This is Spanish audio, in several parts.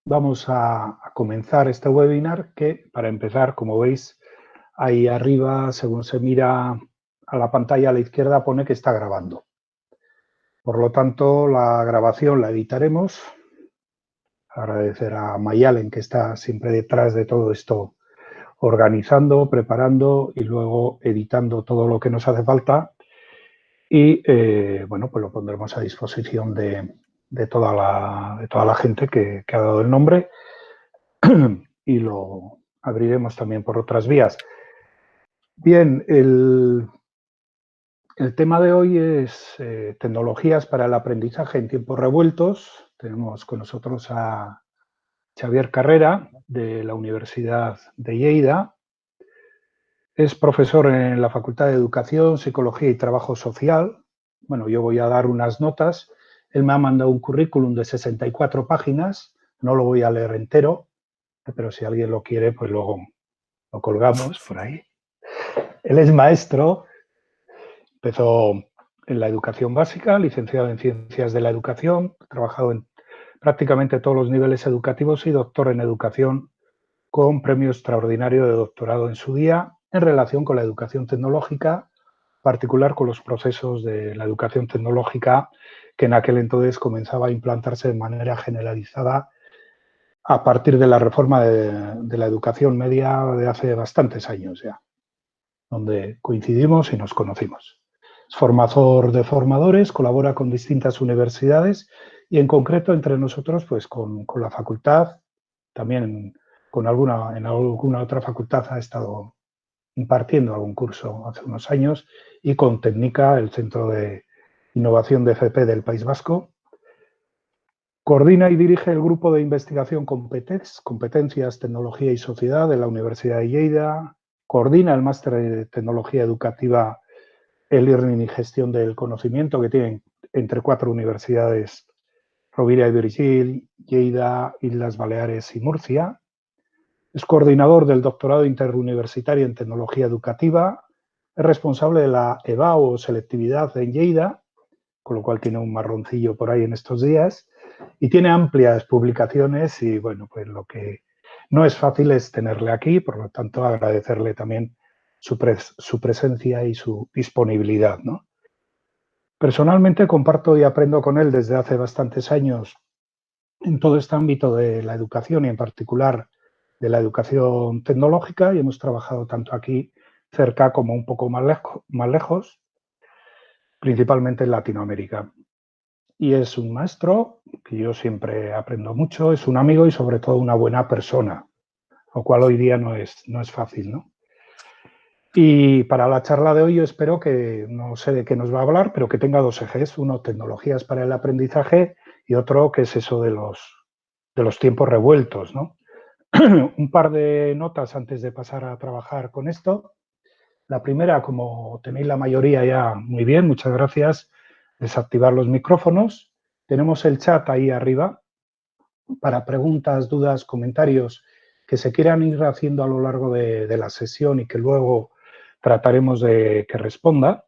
vamos a comenzar este webinar que, para empezar, como veis, ahí arriba, según se mira a la pantalla a la izquierda, pone que está grabando. Por lo tanto, la grabación la editaremos. Agradecer a Mayalen, que está siempre detrás de todo esto, organizando, preparando y luego editando todo lo que nos hace falta. Y, bueno, pues lo pondremos a disposición de toda la gente que ha dado el nombre y lo abriremos también por otras vías. Bien, el tema de hoy es tecnologías para el aprendizaje en tiempos revueltos. Tenemos con nosotros a Xavier Carrera, de la Universidad de Lleida. Es profesor en la Facultad de Educación, Psicología y Trabajo Social. Bueno, yo voy a dar unas notas. Él me ha mandado un currículum de 64 páginas. No lo voy a leer entero, pero si alguien lo quiere, pues luego lo colgamos por ahí. Él es maestro. Empezó en la educación básica, licenciado en Ciencias de la Educación, ha trabajado en prácticamente todos los niveles educativos y doctor en educación con premio extraordinario de doctorado en su día en relación con la educación tecnológica, en particular con los procesos de la educación tecnológica que en aquel entonces comenzaba a implantarse de manera generalizada a partir de la reforma de la educación media de hace bastantes años ya, donde coincidimos y nos conocimos. Es formador de formadores, colabora con distintas universidades y en concreto entre nosotros pues con la facultad, también en alguna otra facultad ha estado impartiendo algún curso hace unos años y con Técnica, el Centro de Innovación de FP del País Vasco. Coordina y dirige el grupo de investigación Competencias, Tecnología y Sociedad de la Universidad de Lleida. Coordina el máster de Tecnología Educativa, e-Learning y Gestión del Conocimiento que tienen entre 4 universidades, Rovira y Virgili, Lleida, Islas Baleares y Murcia. Es coordinador del doctorado interuniversitario en Tecnología Educativa. Es responsable de la EBAU o selectividad en Lleida, con lo cual tiene un marroncillo por ahí en estos días. Y tiene amplias publicaciones y, bueno, pues lo que no es fácil es tenerle aquí, por lo tanto, agradecerle también su presencia y su disponibilidad, ¿no? Personalmente comparto y aprendo con él desde hace bastantes años en todo este ámbito de la educación y en particular de la educación tecnológica y hemos trabajado tanto aquí cerca como un poco más lejos, principalmente en Latinoamérica. Y es un maestro que yo siempre aprendo mucho, es un amigo y sobre todo una buena persona, lo cual hoy día no es fácil, ¿no? Y para la charla de hoy yo espero que, no sé de qué nos va a hablar, pero que tenga 2 ejes, uno tecnologías para el aprendizaje y otro que es eso de los tiempos revueltos, ¿no? Un par de notas antes de pasar a trabajar con esto. La primera, como tenéis la mayoría ya muy bien, muchas gracias, desactivar los micrófonos. Tenemos el chat ahí arriba para preguntas, dudas, comentarios que se quieran ir haciendo a lo largo de la sesión y que luego trataremos de que responda.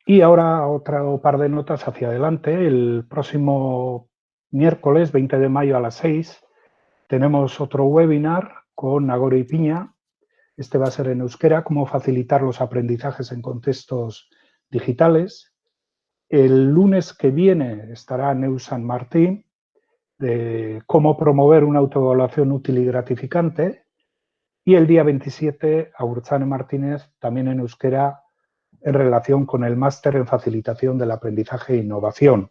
Y ahora otro par de notas hacia adelante. El próximo miércoles, 20 de mayo a las 6, tenemos otro webinar con Nagore y Piña. Este va a ser en euskera, cómo facilitar los aprendizajes en contextos digitales. El lunes que viene estará Neus San Martín, de cómo promover una autoevaluación útil y gratificante. Y el día 27, Agurtzane Martínez, también en euskera, en relación con el máster en facilitación del aprendizaje e innovación.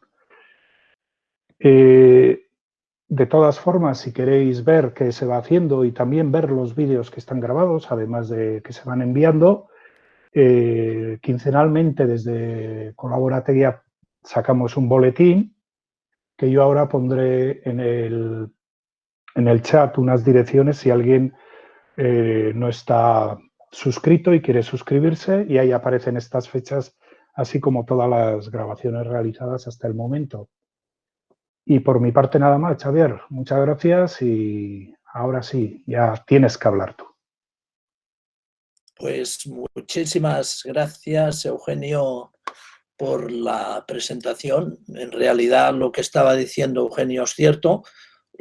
De todas formas, si queréis ver qué se va haciendo y también ver los vídeos que están grabados, además de que se van enviando, quincenalmente desde Colaborategia sacamos un boletín que yo ahora pondré en el chat unas direcciones si alguien no está suscrito y quiere suscribirse, y ahí aparecen estas fechas, así como todas las grabaciones realizadas hasta el momento. Y por mi parte nada más, Xavier, muchas gracias y ahora sí, ya tienes que hablar tú. Pues muchísimas gracias, Eugenio, por la presentación. En realidad lo que estaba diciendo Eugenio es cierto.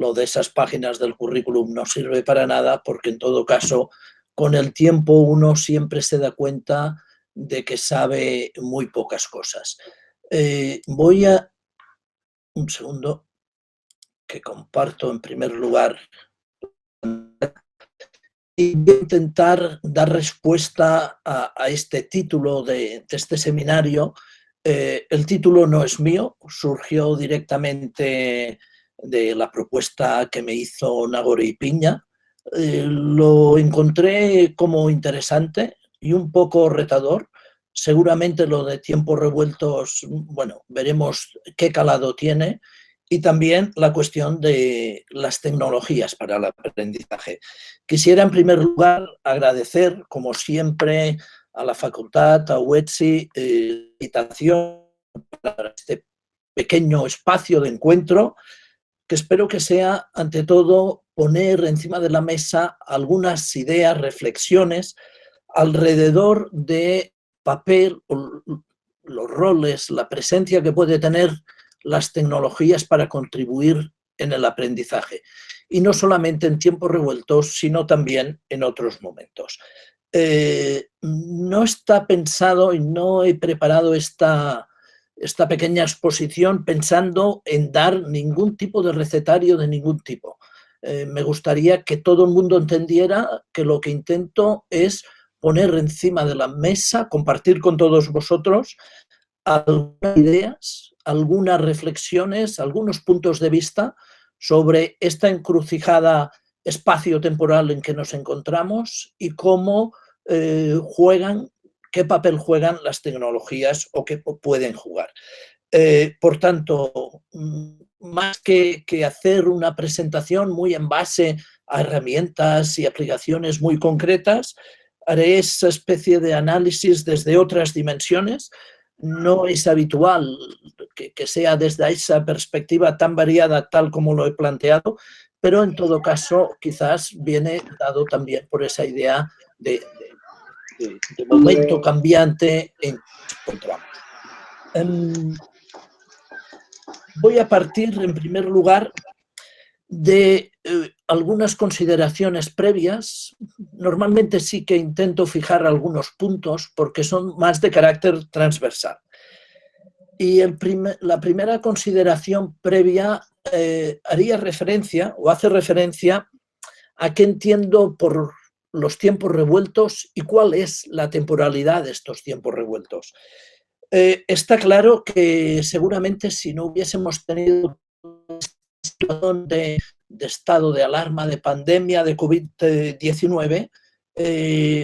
lo de esas páginas del currículum no sirve para nada, porque en todo caso, con el tiempo uno siempre se da cuenta de que sabe muy pocas cosas. Voy a... Un segundo, que comparto en primer lugar. Y voy a intentar dar respuesta a este título de este seminario. El título no es mío, surgió directamente de la propuesta que me hizo Nagore y Piña. Lo encontré como interesante y un poco retador. Seguramente lo de tiempos revueltos, bueno, veremos qué calado tiene, y también la cuestión de las tecnologías para el aprendizaje. Quisiera, en primer lugar, agradecer, como siempre, a la facultad, a UETSI, la invitación para este pequeño espacio de encuentro, que espero que sea, ante todo, poner encima de la mesa algunas ideas, reflexiones alrededor de papel, los roles, la presencia que puede tener las tecnologías para contribuir en el aprendizaje. Y no solamente en tiempos revueltos, sino también en otros momentos. No está pensado y no he preparado esta pequeña exposición pensando en dar ningún tipo de recetario de ningún tipo. Me gustaría que todo el mundo entendiera que lo que intento es poner encima de la mesa, compartir con todos vosotros algunas ideas, algunas reflexiones, algunos puntos de vista sobre esta encrucijada espacio-temporal en que nos encontramos y cómo qué papel juegan las tecnologías o qué pueden jugar. Por tanto, más que hacer una presentación muy en base a herramientas y aplicaciones muy concretas, haré esa especie de análisis desde otras dimensiones. No es habitual que sea desde esa perspectiva tan variada tal como lo he planteado, pero en todo caso quizás viene dado también por esa idea de momento cambiante en que nos encontramos. Voy a partir, en primer lugar, de algunas consideraciones previas. Normalmente sí que intento fijar algunos puntos porque son más de carácter transversal. Y la primera consideración previa haría referencia o hace referencia a qué entiendo por los tiempos revueltos y cuál es la temporalidad de estos tiempos revueltos. Está claro que seguramente si no hubiésemos tenido una situación de estado de alarma, de pandemia, de COVID-19,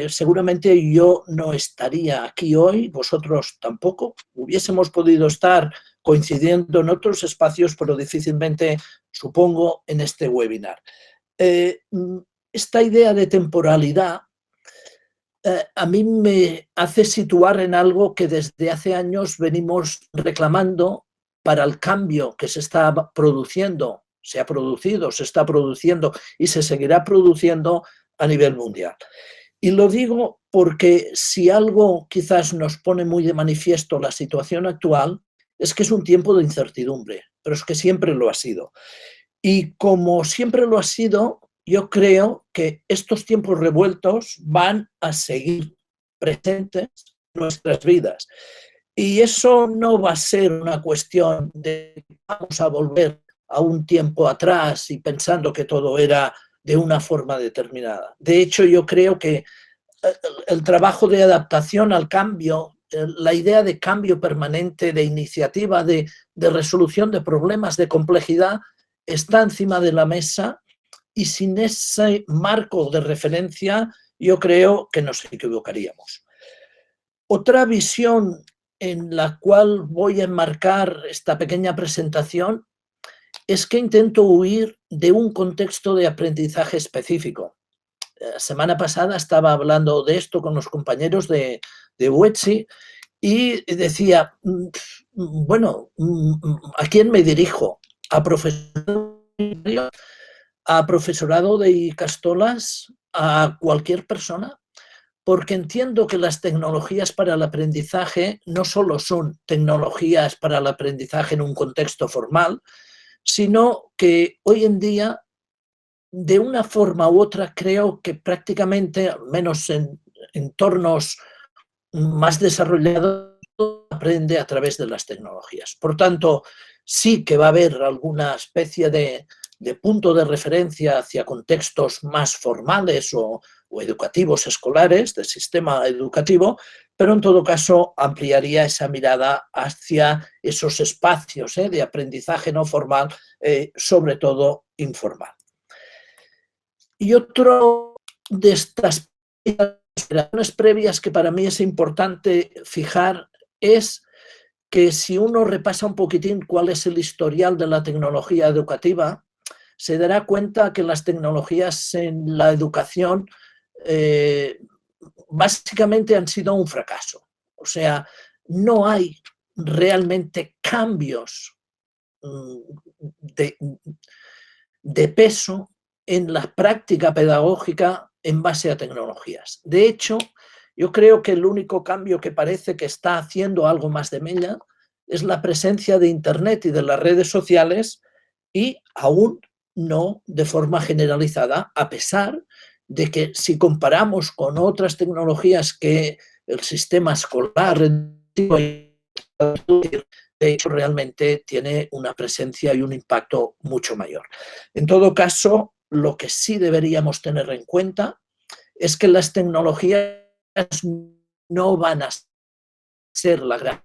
seguramente yo no estaría aquí hoy, vosotros tampoco. Hubiésemos podido estar coincidiendo en otros espacios, pero difícilmente, supongo, en este webinar. Esta idea de temporalidad a mí me hace situar en algo que desde hace años venimos reclamando para el cambio que se está produciendo, se ha producido, se está produciendo y se seguirá produciendo a nivel mundial. Y lo digo porque si algo quizás nos pone muy de manifiesto la situación actual es que es un tiempo de incertidumbre, pero es que siempre lo ha sido. Y como siempre lo ha sido, yo creo que estos tiempos revueltos van a seguir presentes en nuestras vidas. Y eso no va a ser una cuestión de vamos a volver a un tiempo atrás y pensando que todo era de una forma determinada. De hecho, yo creo que el trabajo de adaptación al cambio, la idea de cambio permanente, de iniciativa, de resolución de problemas de complejidad, está encima de la mesa. Y sin ese marco de referencia, yo creo que nos equivocaríamos. Otra visión en la cual voy a enmarcar esta pequeña presentación es que intento huir de un contexto de aprendizaje específico. La semana pasada estaba hablando de esto con los compañeros de UETSI y decía, bueno, ¿a quién me dirijo? ¿A profesores? ¿A profesorado de Icastolas? ¿A cualquier persona? Porque entiendo que las tecnologías para el aprendizaje no solo son tecnologías para el aprendizaje en un contexto formal, sino que hoy en día, de una forma u otra, creo que prácticamente, al menos en entornos más desarrollados, aprende a través de las tecnologías. Por tanto, sí que va a haber alguna especie de punto de referencia hacia contextos más formales o educativos escolares, del sistema educativo, pero en todo caso ampliaría esa mirada hacia esos espacios de aprendizaje no formal, sobre todo informal. Y otro de estas consideraciones previas que para mí es importante fijar es que si uno repasa un poquitín cuál es el historial de la tecnología educativa, se dará cuenta que las tecnologías en la educación básicamente han sido un fracaso. O sea, no hay realmente cambios de peso en la práctica pedagógica en base a tecnologías. De hecho, yo creo que el único cambio que parece que está haciendo algo más de mella es la presencia de Internet y de las redes sociales, y aún no de forma generalizada, a pesar de que si comparamos con otras tecnologías que el sistema escolar de hecho realmente tiene una presencia y un impacto mucho mayor. En todo caso, lo que sí deberíamos tener en cuenta es que las tecnologías no van a ser la gran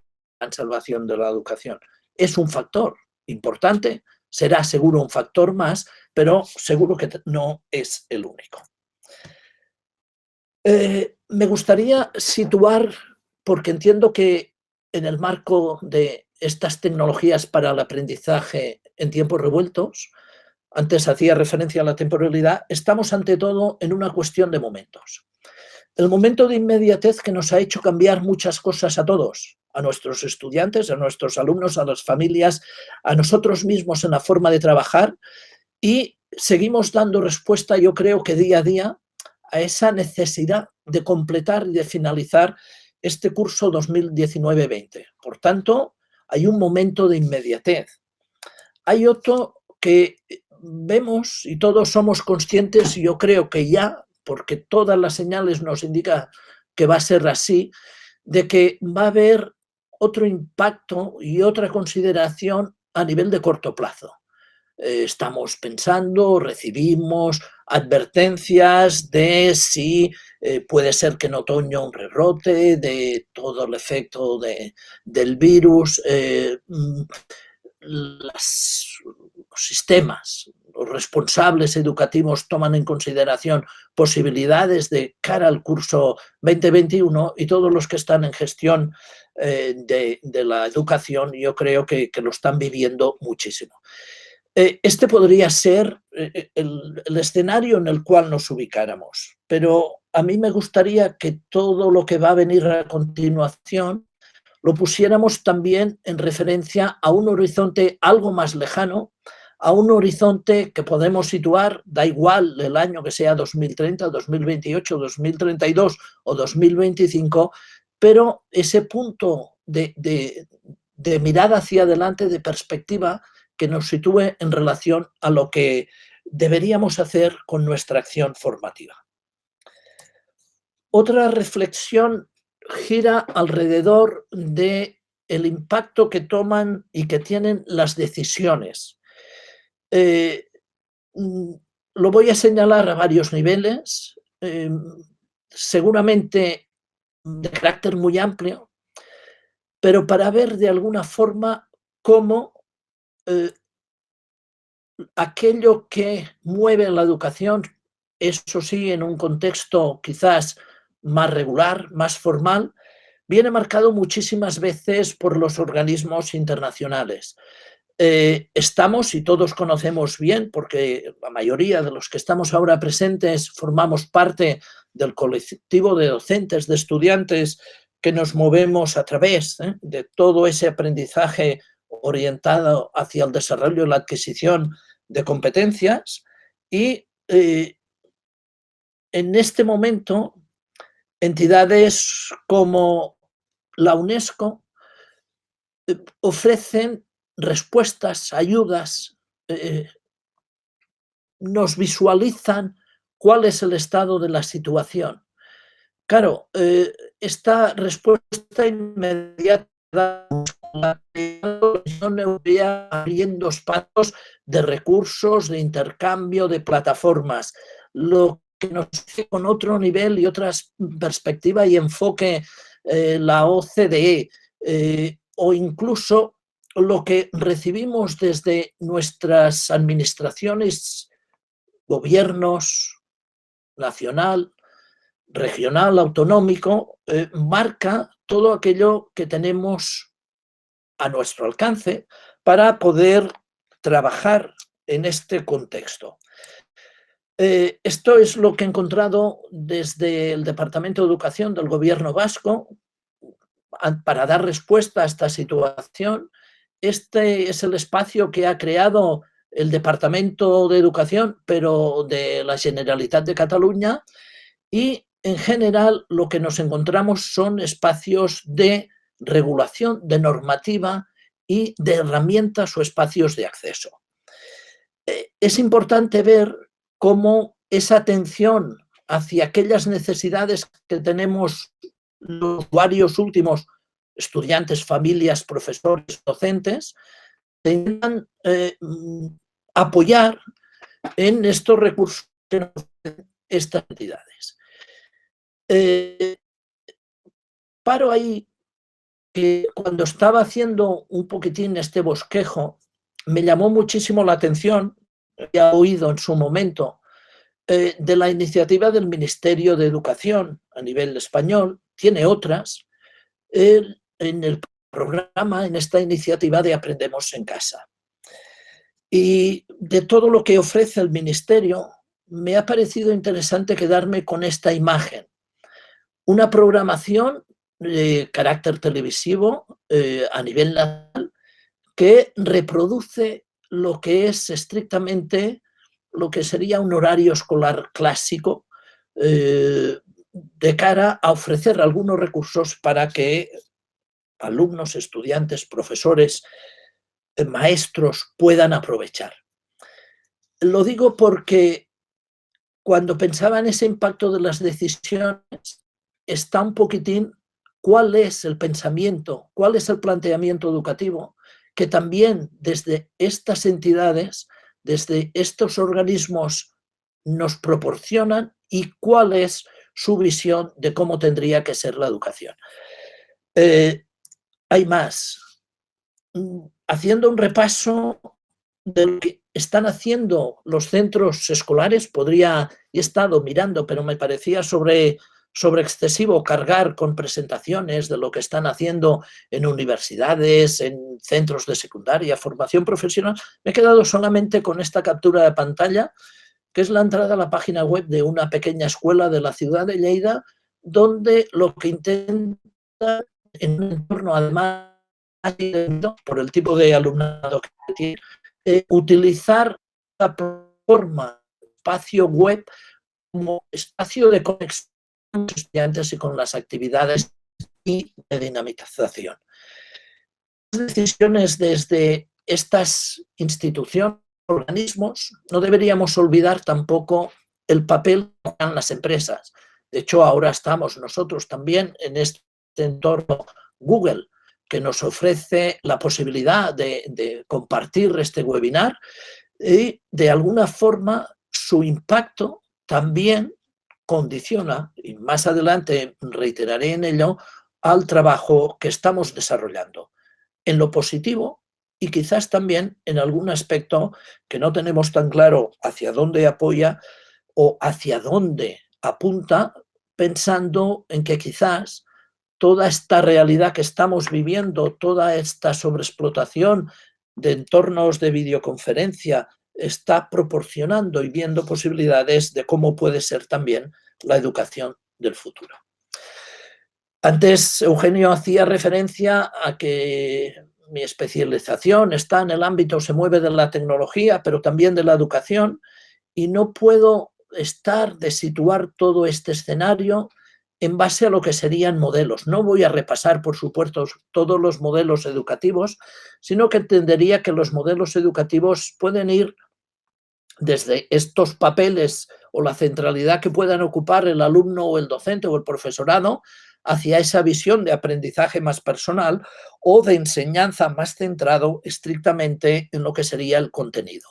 salvación de la educación. Es un factor importante, será seguro un factor más, pero seguro que no es el único. Me gustaría situar, porque entiendo que en el marco de estas tecnologías para el aprendizaje en tiempos revueltos, antes hacía referencia a la temporalidad, estamos ante todo en una cuestión de momentos. El momento de inmediatez que nos ha hecho cambiar muchas cosas a todos, a nuestros estudiantes, a nuestros alumnos, a las familias, a nosotros mismos en la forma de trabajar, y seguimos dando respuesta, yo creo que día a día, a esa necesidad de completar y de finalizar este curso 2019-20. Por tanto, hay un momento de inmediatez. Hay otro que vemos y todos somos conscientes, y yo creo que ya, porque todas las señales nos indican que va a ser así, de que va a haber otro impacto y otra consideración a nivel de corto plazo. Estamos pensando, recibimos advertencias de si puede ser que en otoño un rebrote, de todo el efecto del virus, los sistemas, los responsables educativos toman en consideración posibilidades de cara al curso 2021, y todos los que están en gestión de la educación, yo creo que lo están viviendo muchísimo. Este podría ser el escenario en el cual nos ubicáramos, pero a mí me gustaría que todo lo que va a venir a continuación lo pusiéramos también en referencia a un horizonte algo más lejano, a un horizonte que podemos situar, da igual el año que sea 2030, 2028, 2032 o 2025, pero ese punto de mirada hacia adelante, de perspectiva, que nos sitúe en relación a lo que deberíamos hacer con nuestra acción formativa. Otra reflexión gira alrededor del impacto que toman y que tienen las decisiones. Lo voy a señalar a varios niveles, seguramente de carácter muy amplio, pero para ver de alguna forma cómo aquello que mueve la educación, eso sí, en un contexto quizás más regular, más formal, viene marcado muchísimas veces por los organismos internacionales. Estamos, y todos conocemos bien, porque la mayoría de los que estamos ahora presentes formamos parte del colectivo de docentes, de estudiantes, que nos movemos a través de todo ese aprendizaje orientado hacia el desarrollo y la adquisición de competencias, y en este momento entidades como la UNESCO ofrecen respuestas, ayudas nos visualizan cuál es el estado de la situación. Claro, esta respuesta inmediata la Unión Europea abriendo espacios de recursos, de intercambio, de plataformas, lo que nos hace con otro nivel y otra perspectiva y enfoque la OCDE, o incluso lo que recibimos desde nuestras administraciones, gobiernos, nacional, regional, autonómico, marca todo aquello que tenemos a nuestro alcance para poder trabajar en este contexto. Esto es lo que he encontrado desde el Departamento de Educación del Gobierno vasco para dar respuesta a esta situación. Este es el espacio que ha creado el Departamento de Educación, pero de la Generalitat de Cataluña, y en general lo que nos encontramos son espacios de regulación, de normativa y de herramientas o espacios de acceso. Es importante ver cómo esa atención hacia aquellas necesidades que tenemos los usuarios últimos, estudiantes, familias, profesores, docentes, se intentan apoyar en estos recursos que nos ofrecen estas entidades. Paro ahí que cuando estaba haciendo un poquitín este bosquejo, me llamó muchísimo la atención, había oído en su momento, de la iniciativa del Ministerio de Educación a nivel español, tiene otras, en el programa, en esta iniciativa de Aprendemos en Casa. Y de todo lo que ofrece el Ministerio, me ha parecido interesante quedarme con esta imagen. Una programación de carácter televisivo a nivel nacional que reproduce lo que es estrictamente lo que sería un horario escolar clásico de cara a ofrecer algunos recursos para que alumnos, estudiantes, profesores, maestros puedan aprovechar. Lo digo porque cuando pensaba en ese impacto de las decisiones, está un poquitín cuál es el pensamiento, cuál es el planteamiento educativo que también desde estas entidades, desde estos organismos nos proporcionan y cuál es su visión de cómo tendría que ser la educación. Hay más. Haciendo un repaso de lo que están haciendo los centros escolares, he estado mirando, pero me parecía sobre excesivo cargar con presentaciones de lo que están haciendo en universidades, en centros de secundaria, formación profesional. Me he quedado solamente con esta captura de pantalla, que es la entrada a la página web de una pequeña escuela de la ciudad de Lleida, donde lo que intenta en un entorno además por el tipo de alumnado que tiene, utilizar la plataforma, espacio web, como espacio de conexión con los estudiantes y con las actividades y de dinamización. Las decisiones desde estas instituciones, organismos, no deberíamos olvidar tampoco el papel que juegan las empresas. De hecho, ahora estamos nosotros también en este entorno Google, que nos ofrece la posibilidad de compartir este webinar y de alguna forma su impacto también condiciona, y más adelante reiteraré en ello, al trabajo que estamos desarrollando, en lo positivo y quizás también en algún aspecto que no tenemos tan claro hacia dónde apoya o hacia dónde apunta, pensando en que quizás toda esta realidad que estamos viviendo, toda esta sobreexplotación de entornos de videoconferencia, está proporcionando y viendo posibilidades de cómo puede ser también la educación del futuro. Antes Eugenio hacía referencia a que mi especialización está en el ámbito, se mueve de la tecnología, pero también de la educación, y no puedo estar de situar todo este escenario en base a lo que serían modelos. No voy a repasar, por supuesto, todos los modelos educativos, sino que entendería que los modelos educativos pueden ir desde estos papeles o la centralidad que puedan ocupar el alumno o el docente o el profesorado hacia esa visión de aprendizaje más personal o de enseñanza más centrado estrictamente en lo que sería el contenido.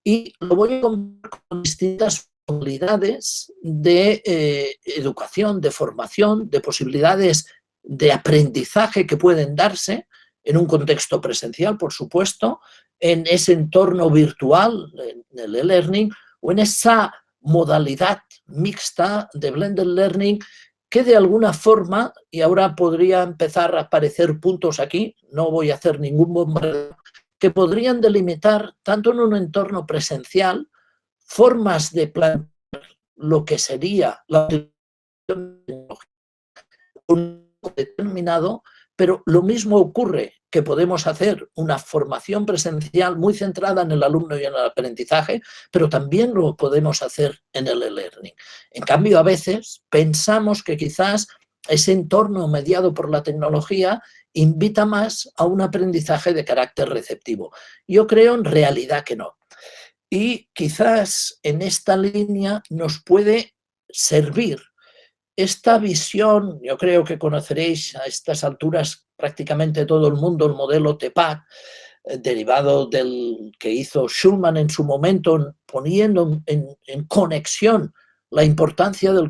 Y lo voy a comparar con distintas modalidades de educación, de formación, de posibilidades de aprendizaje que pueden darse en un contexto presencial, por supuesto, en ese entorno virtual, en el e-learning, o en esa modalidad mixta de blended learning que de alguna forma, y ahora podría empezar a aparecer puntos aquí, no voy a hacer ningún bombardeo, que podrían delimitar, tanto en un entorno presencial, formas de plantear lo que sería la un determinado, pero lo mismo ocurre que podemos hacer una formación presencial muy centrada en el alumno y en el aprendizaje, pero también lo podemos hacer en el e-learning. En cambio, a veces pensamos que quizás ese entorno mediado por la tecnología invita más a un aprendizaje de carácter receptivo. Yo creo en realidad que no. Y quizás en esta línea nos puede servir esta visión. Yo creo que conoceréis a estas alturas prácticamente todo el mundo el modelo TPACK, derivado del que hizo Schulman en su momento, poniendo en conexión la importancia del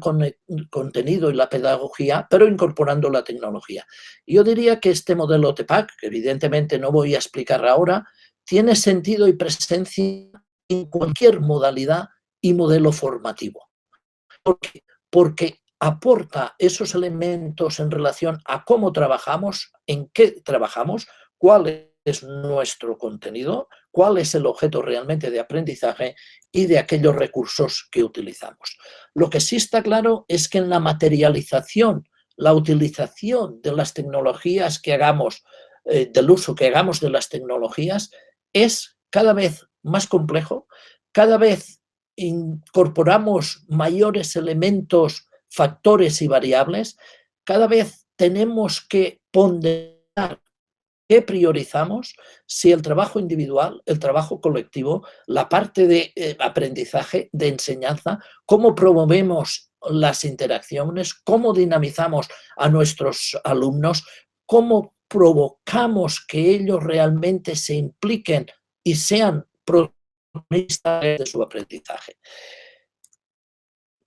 contenido y la pedagogía, pero incorporando la tecnología. Yo diría que este modelo TPACK, que evidentemente no voy a explicar ahora, tiene sentido y presencia en cualquier modalidad y modelo formativo. ¿Por qué? Porque aporta esos elementos en relación a cómo trabajamos, en qué trabajamos, cuál es nuestro contenido, cuál es el objeto realmente de aprendizaje y de aquellos recursos que utilizamos. Lo que sí está claro es que en la materialización, la utilización de las tecnologías que hagamos, del uso que hagamos de las tecnologías, es cada vez más complejo, cada vez incorporamos mayores elementos, factores y variables, cada vez tenemos que ponderar qué priorizamos, si el trabajo individual, el trabajo colectivo, la parte de aprendizaje, de enseñanza, cómo promovemos las interacciones, cómo dinamizamos a nuestros alumnos, cómo provocamos que ellos realmente se impliquen y sean protagonistas de su aprendizaje.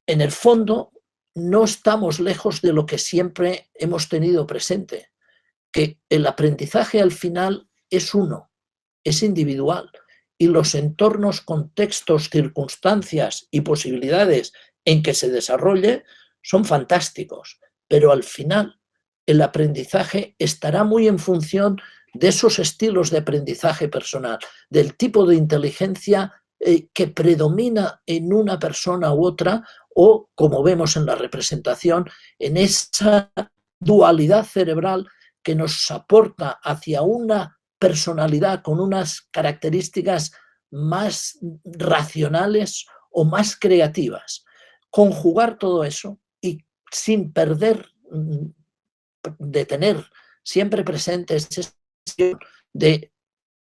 En el fondo, no estamos lejos de lo que siempre hemos tenido presente, que el aprendizaje al final es uno, es individual, y los entornos, contextos, circunstancias y posibilidades en que se desarrolle son fantásticos, pero al final el aprendizaje estará muy en función de esos estilos de aprendizaje personal, del tipo de inteligencia que predomina en una persona u otra, o, como vemos en la representación, en esa dualidad cerebral que nos aporta hacia una personalidad con unas características más racionales o más creativas. Conjugar todo eso y sin perder de tener siempre presente esa cuestión de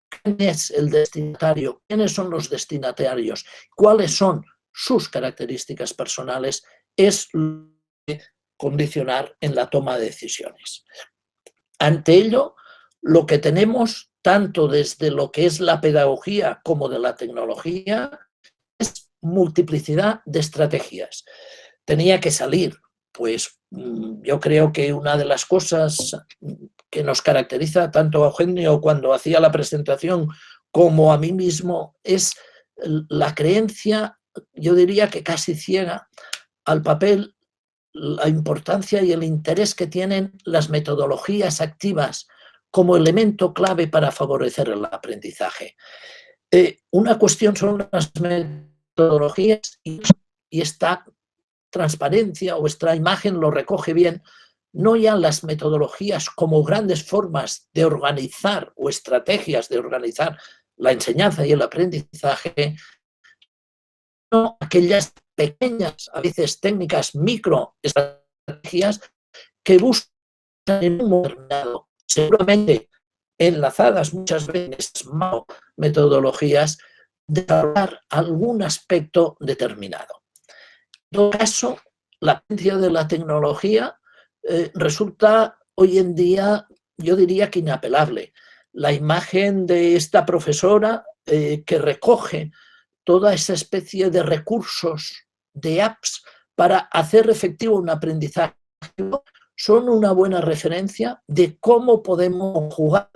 quién es el destinatario, quiénes son los destinatarios, cuáles son sus características personales, es lo que condicionar en la toma de decisiones. Ante ello, lo que tenemos, tanto desde lo que es la pedagogía como de la tecnología, es multiplicidad de estrategias. Tenía que salir, pues yo creo que una de las cosas que nos caracteriza tanto a Eugenio cuando hacía la presentación como a mí mismo es la creencia, yo diría que casi ciega, al papel, la importancia y el interés que tienen las metodologías activas como elemento clave para favorecer el aprendizaje. Una cuestión son las metodologías y esta transparencia o esta imagen lo recoge bien, no ya las metodologías como grandes formas de organizar o estrategias de organizar la enseñanza y el aprendizaje, sino aquellas pequeñas, a veces técnicas micro estrategias que buscan en un momento determinado, seguramente enlazadas muchas veces a metodologías, desarrollar algún aspecto determinado. En todo caso, la ciencia de la tecnología resulta hoy en día, yo diría que inapelable. La imagen de esta profesora que recoge toda esa especie de recursos, de apps, para hacer efectivo un aprendizaje, son una buena referencia de cómo podemos jugar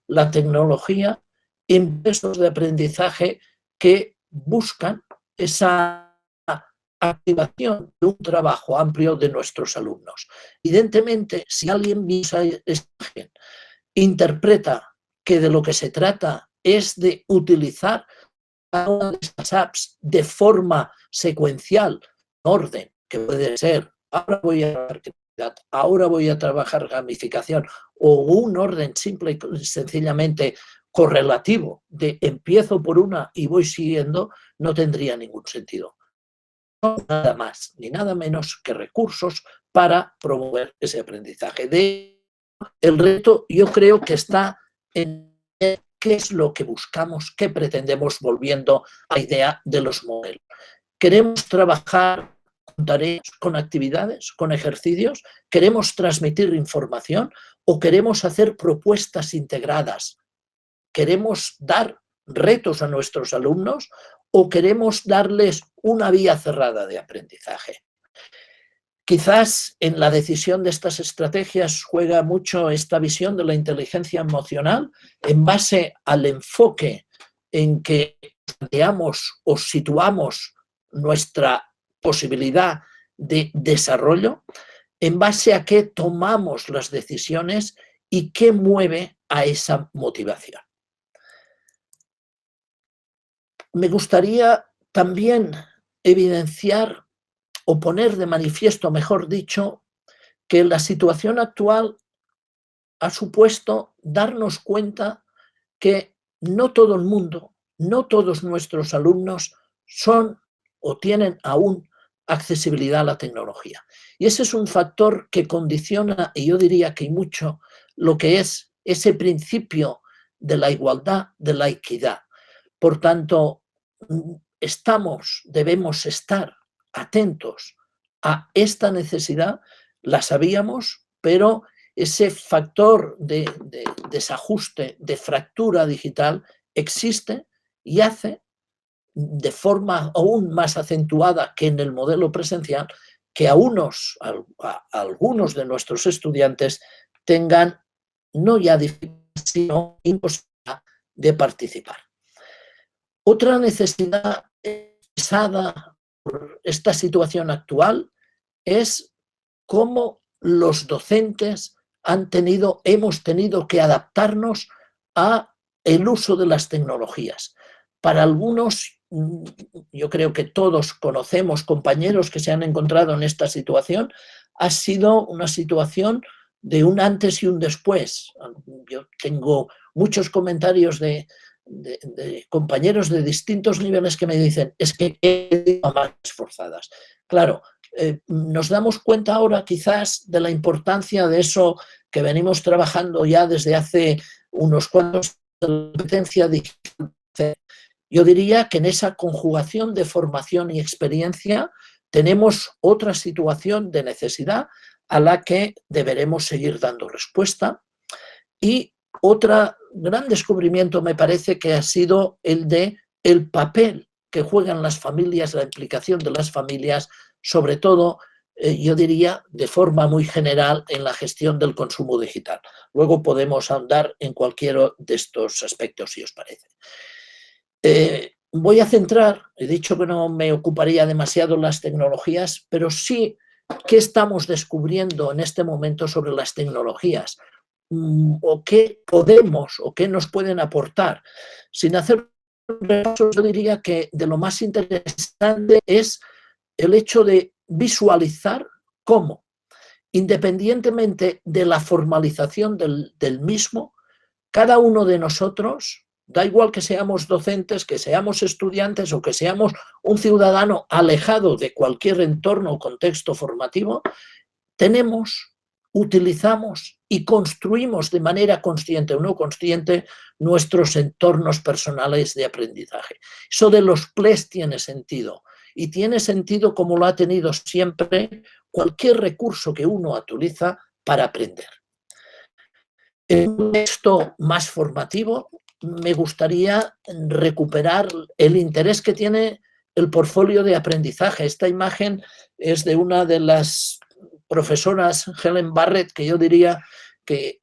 la tecnología en procesos de aprendizaje que buscan esa activación de un trabajo amplio de nuestros alumnos. Evidentemente, si alguien esa imagen interpreta que de lo que se trata es de utilizar cada una de estas apps de forma secuencial, orden, que puede ser, ahora voy a trabajar gamificación, o un orden simple y sencillamente correlativo, de empiezo por una y voy siguiendo, no tendría ningún sentido. No nada más ni nada menos que recursos para promover ese aprendizaje. El reto yo creo que está en qué es lo que buscamos, qué pretendemos, volviendo a la idea de los modelos. ¿Queremos trabajar con tareas, con actividades, con ejercicios? ¿Queremos transmitir información o queremos hacer propuestas integradas? ¿Queremos dar retos a nuestros alumnos o queremos darles una vía cerrada de aprendizaje? Quizás en la decisión de estas estrategias juega mucho esta visión de la inteligencia emocional en base al enfoque en que planteamos o situamos nuestra posibilidad de desarrollo, en base a qué tomamos las decisiones y qué mueve a esa motivación. Me gustaría también evidenciar o poner de manifiesto, mejor dicho, que la situación actual ha supuesto darnos cuenta que no todo el mundo, no todos nuestros alumnos son o tienen aún accesibilidad a la tecnología. Y ese es un factor que condiciona, y yo diría que mucho, lo que es ese principio de la igualdad, de la equidad. Por tanto, debemos estar atentos a esta necesidad, la sabíamos, pero ese factor de desajuste, de fractura digital, existe y hace de forma aún más acentuada que en el modelo presencial que a algunos de nuestros estudiantes tengan no ya dificultad, sino imposibilidad de participar. Otra necesidad expresada por esta situación actual es cómo los docentes hemos tenido que adaptarnos a el uso de las tecnologías. Para algunos, yo creo que todos conocemos compañeros que se han encontrado en esta situación, ha sido una situación de un antes y un después. Yo tengo muchos comentarios de compañeros de distintos niveles que me dicen es que he ido a más forzadas. Claro, nos damos cuenta ahora quizás de la importancia de eso que venimos trabajando ya desde hace unos cuantos años, de la competencia digital. Yo diría que en esa conjugación de formación y experiencia tenemos otra situación de necesidad a la que deberemos seguir dando respuesta. Y otro gran descubrimiento me parece que ha sido el de el papel que juegan las familias, la implicación de las familias, sobre todo, yo diría, de forma muy general en la gestión del consumo digital. Luego podemos ahondar en cualquiera de estos aspectos, si os parece. Voy a centrar, he dicho que no me ocuparía demasiado las tecnologías, pero sí qué estamos descubriendo en este momento sobre las tecnologías o qué podemos o qué nos pueden aportar. Sin hacer un repaso, yo diría que de lo más interesante es el hecho de visualizar cómo, independientemente de la formalización del mismo, cada uno de nosotros, da igual que seamos docentes, que seamos estudiantes o que seamos un ciudadano alejado de cualquier entorno o contexto formativo, tenemos, utilizamos y construimos de manera consciente o no consciente nuestros entornos personales de aprendizaje. Eso de los PLEs tiene sentido, y tiene sentido como lo ha tenido siempre cualquier recurso que uno utiliza para aprender. En un contexto más formativo, me gustaría recuperar el interés que tiene el portfolio de aprendizaje. Esta imagen es de una de las profesoras, Helen Barrett, que yo diría que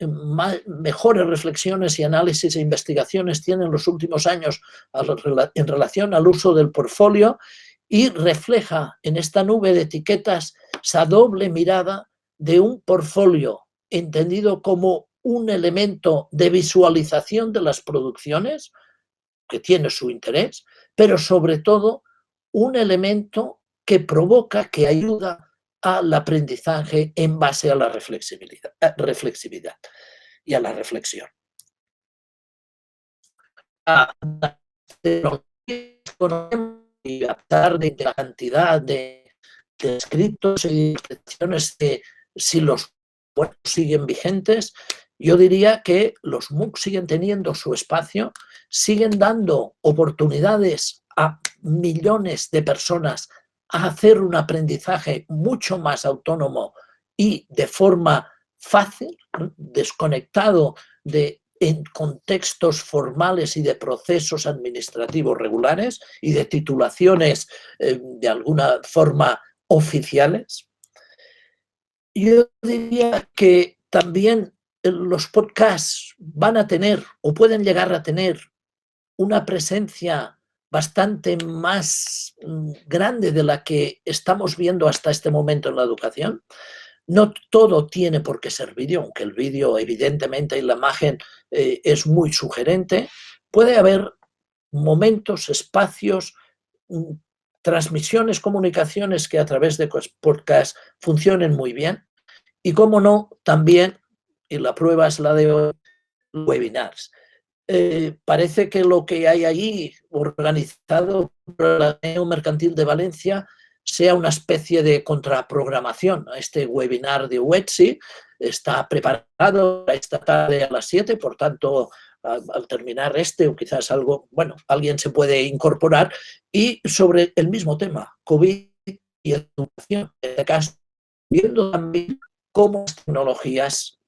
mejores reflexiones y análisis e investigaciones tiene en los últimos años en relación al uso del portfolio, y refleja en esta nube de etiquetas esa doble mirada de un portfolio entendido como un elemento de visualización de las producciones, que tiene su interés, pero sobre todo un elemento que provoca, que ayuda al aprendizaje en base a la reflexividad y a la reflexión. Y a pesar de la cantidad de escritos y expresiones que, si los siguen vigentes, yo diría que los MOOC siguen teniendo su espacio, siguen dando oportunidades a millones de personas a hacer un aprendizaje mucho más autónomo y de forma fácil, desconectado en contextos formales y de procesos administrativos regulares y de titulaciones de alguna forma oficiales. Yo diría que también los podcasts van a tener o pueden llegar a tener una presencia bastante más grande de la que estamos viendo hasta este momento en la educación. No todo tiene por qué ser vídeo, aunque el vídeo evidentemente y la imagen es muy sugerente. Puede haber momentos, espacios, transmisiones, comunicaciones que a través de podcasts funcionen muy bien. Y cómo no, también, y la prueba es la de hoy, webinars. Parece que lo que hay allí organizado por el Ateneo Mercantil de Valencia sea una especie de contraprogramación a este webinar de UETSI. Está preparado esta tarde a las 7, por tanto, al terminar o quizás algo, bueno, alguien se puede incorporar, y sobre el mismo tema, COVID y educación, en este caso, viendo también cómo las tecnologías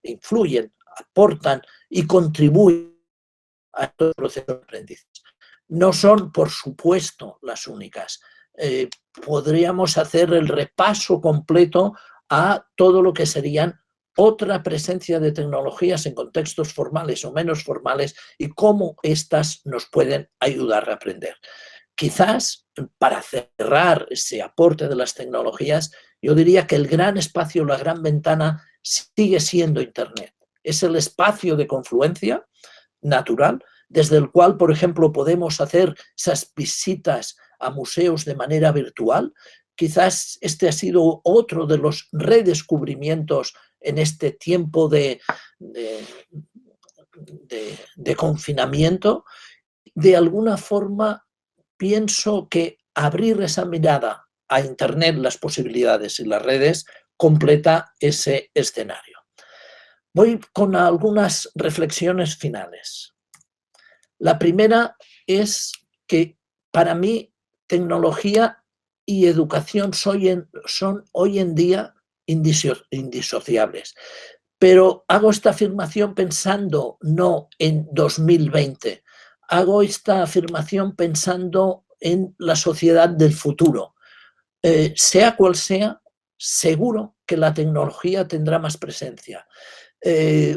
influyen, aportan y contribuyen a estos procesos de aprendizaje. No son, por supuesto, las únicas. Podríamos hacer el repaso completo a todo lo que serían otra presencia de tecnologías en contextos formales o menos formales y cómo éstas nos pueden ayudar a aprender. Quizás, para cerrar ese aporte de las tecnologías, yo diría que el gran espacio, la gran ventana sigue siendo Internet. Es el espacio de confluencia natural desde el cual, por ejemplo, podemos hacer esas visitas a museos de manera virtual. Quizás este ha sido otro de los redescubrimientos en este tiempo de confinamiento. De alguna forma, pienso que abrir esa mirada a Internet, las posibilidades y las redes, completa ese escenario. Voy con algunas reflexiones finales. La primera es que para mí tecnología y educación son hoy en día indisociables. Pero hago esta afirmación pensando no en 2020, hago esta afirmación pensando en la sociedad del futuro. Sea cual sea, seguro que la tecnología tendrá más presencia.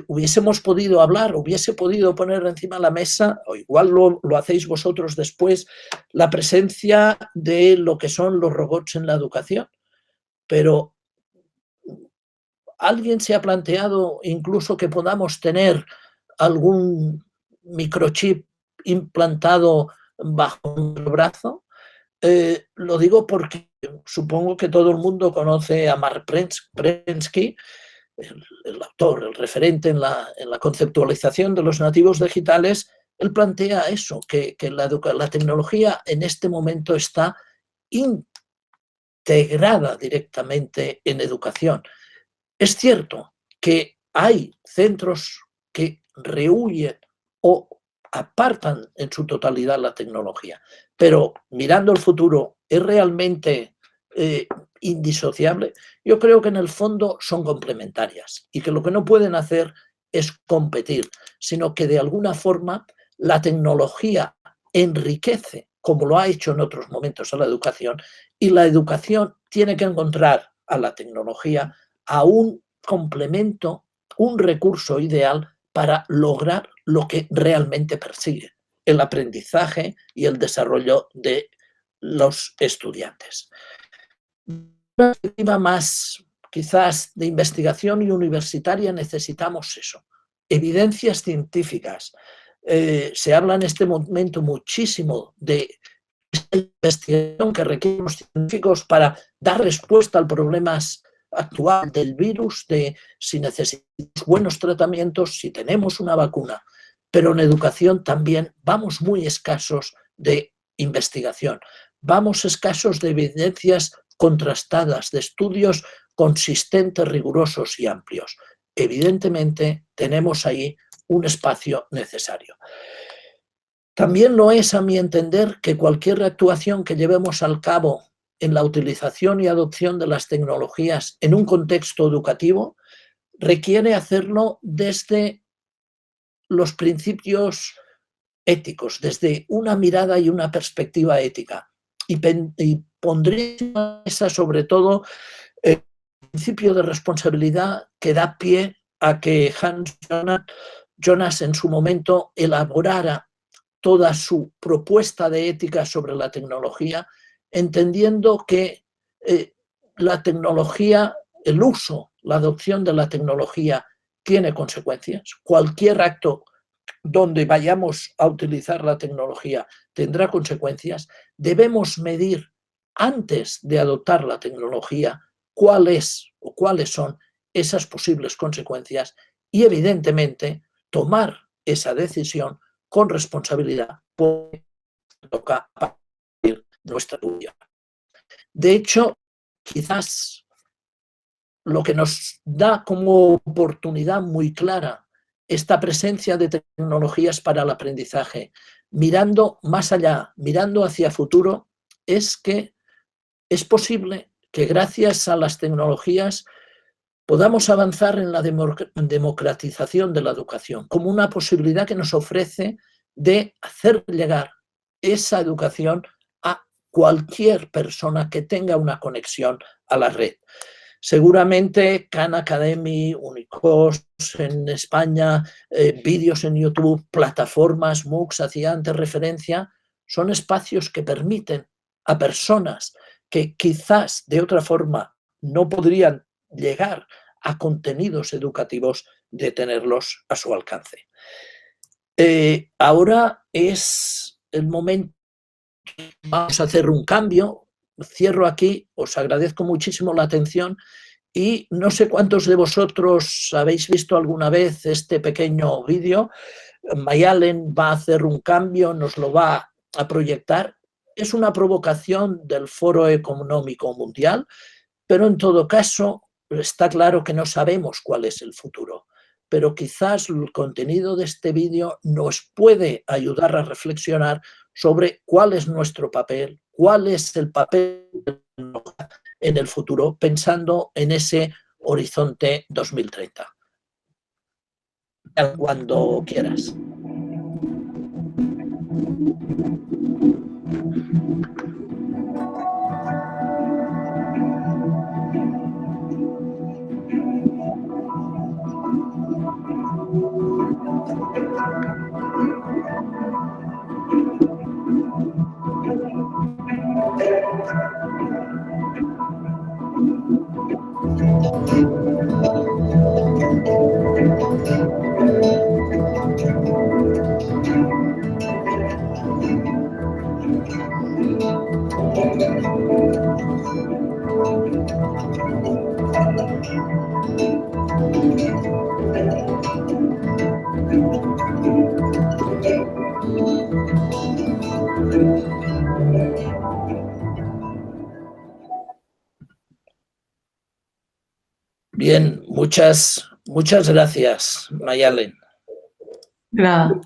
Hubiésemos podido hablar, hubiese podido poner encima de la mesa, o igual lo hacéis vosotros después, la presencia de lo que son los robots en la educación. Pero ¿alguien se ha planteado incluso que podamos tener algún microchip implantado bajo el brazo? Lo digo porque supongo que todo el mundo conoce a Mark Prensky, el autor, el referente en la conceptualización de los nativos digitales. Él plantea eso, que la tecnología en este momento está integrada directamente en educación. Es cierto que hay centros que rehuyen o apartan en su totalidad la tecnología, pero mirando el futuro, ¿es realmente indisociable? Yo creo que en el fondo son complementarias y que lo que no pueden hacer es competir, sino que de alguna forma la tecnología enriquece, como lo ha hecho en otros momentos, a la educación, y la educación tiene que encontrar a la tecnología a un complemento, un recurso ideal para lograr lo que realmente persigue, el aprendizaje y el desarrollo de los estudiantes. Una perspectiva más quizás de investigación y universitaria necesitamos eso, evidencias científicas. Se habla en este momento muchísimo de investigación que requieren los científicos para dar respuesta al problema actual del virus, de si necesitamos buenos tratamientos, si tenemos una vacuna. Pero en educación también vamos muy escasos de investigación, vamos escasos de evidencias contrastadas, de estudios consistentes, rigurosos y amplios. Evidentemente tenemos ahí un espacio necesario. También lo es, a mi entender, que cualquier actuación que llevemos al cabo en la utilización y adopción de las tecnologías en un contexto educativo requiere hacerlo desde los principios éticos, desde una mirada y una perspectiva ética. Y pondré esa sobre todo el principio de responsabilidad que da pie a que Hans Jonas en su momento elaborara toda su propuesta de ética sobre la tecnología, entendiendo que la tecnología, el uso, la adopción de la tecnología tiene consecuencias. Cualquier acto donde vayamos a utilizar la tecnología tendrá consecuencias. Debemos medir antes de adoptar la tecnología cuáles son esas posibles consecuencias y, evidentemente, tomar esa decisión con responsabilidad, porque toca partir nuestra tuya. De hecho, quizás lo que nos da como oportunidad muy clara esta presencia de tecnologías para el aprendizaje, mirando más allá, mirando hacia futuro, es que es posible que gracias a las tecnologías podamos avanzar en la democratización de la educación, como una posibilidad que nos ofrece de hacer llegar esa educación a cualquier persona que tenga una conexión a la red. Seguramente Khan Academy, Unicos en España, vídeos en YouTube, plataformas, MOOCs, hacía antes referencia, son espacios que permiten a personas que quizás de otra forma no podrían llegar a contenidos educativos de tenerlos a su alcance. Ahora es el momento, vamos a hacer un cambio. Cierro aquí, os agradezco muchísimo la atención y no sé cuántos de vosotros habéis visto alguna vez este pequeño vídeo. Mayalen va a hacer un cambio, nos lo va a proyectar. Es una provocación del Foro Económico Mundial, pero en todo caso está claro que no sabemos cuál es el futuro. Pero quizás el contenido de este vídeo nos puede ayudar a reflexionar sobre cuál es nuestro papel, cuál es el papel en el futuro, pensando en ese horizonte 2030. Cuando quieras. Bien, muchas gracias, Mayalen. Nada.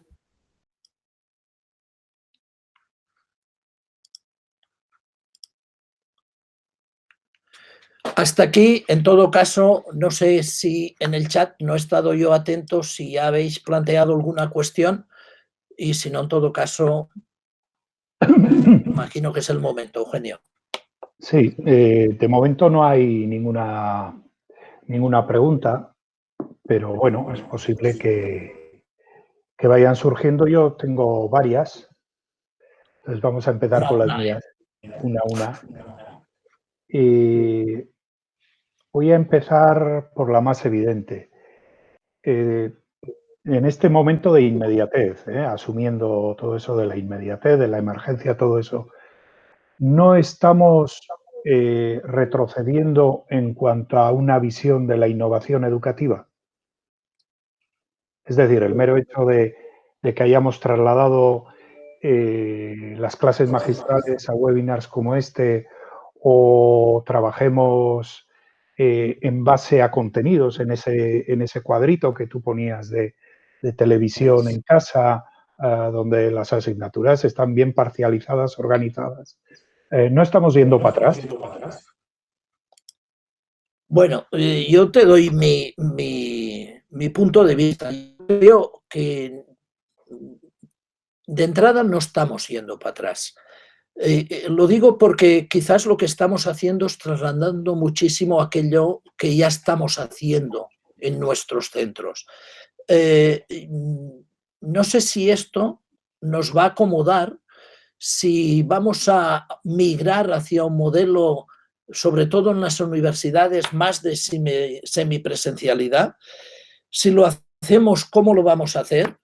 Hasta aquí, en todo caso, no sé si en el chat no he estado yo atento, si habéis planteado alguna cuestión y si no, en todo caso, imagino que es el momento, Eugenio. Sí, de momento no hay ninguna pregunta, pero bueno, es posible que vayan surgiendo. Yo tengo varias, entonces vamos a empezar con las mías, una a una. Y voy a empezar por la más evidente. En este momento de inmediatez, asumiendo todo eso de la inmediatez, de la emergencia, todo eso, no estamos retrocediendo en cuanto a una visión de la innovación educativa. Es decir, el mero hecho de que hayamos trasladado las clases magistrales a webinars como este o trabajemos en base a contenidos en ese cuadrito que tú ponías de televisión en casa, donde las asignaturas están bien parcializadas, organizadas. ¿No estamos yendo para atrás? Bueno, yo te doy mi punto de vista. Yo creo que de entrada no estamos yendo para atrás. Lo digo porque quizás lo que estamos haciendo es trasladando muchísimo aquello que ya estamos haciendo en nuestros centros. No sé si esto nos va a acomodar, si vamos a migrar hacia un modelo, sobre todo en las universidades, más de semipresencialidad. Si lo hacemos, ¿cómo lo vamos a hacer?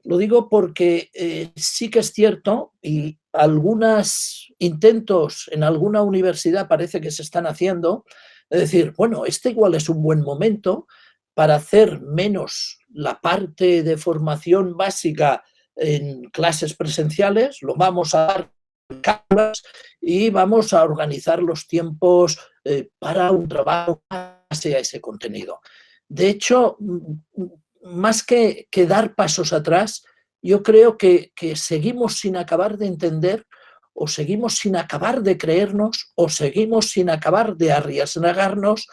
Lo digo porque sí que es cierto y algunos intentos en alguna universidad parece que se están haciendo, es decir, bueno, este igual es un buen momento para hacer menos la parte de formación básica en clases presenciales, lo vamos a dar en aulas y vamos a organizar los tiempos para un trabajo hacia ese contenido. De hecho, más que dar pasos atrás, yo creo que seguimos sin acabar de entender o seguimos sin acabar de creernos o seguimos sin acabar de arriesgarnos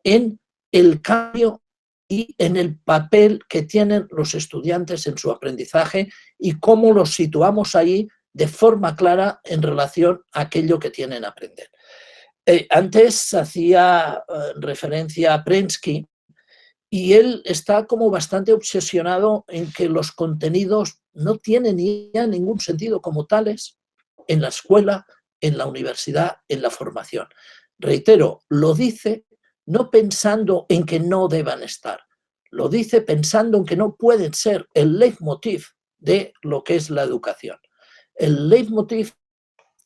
en el cambio y en el papel que tienen los estudiantes en su aprendizaje y cómo los situamos ahí de forma clara en relación a aquello que tienen a aprender. Antes hacía referencia a Prensky, y él está como bastante obsesionado en que los contenidos no tienen ya ningún sentido como tales en la escuela, en la universidad, en la formación. Reitero, lo dice no pensando en que no deban estar, lo dice pensando en que no pueden ser el leitmotiv de lo que es la educación. El leitmotiv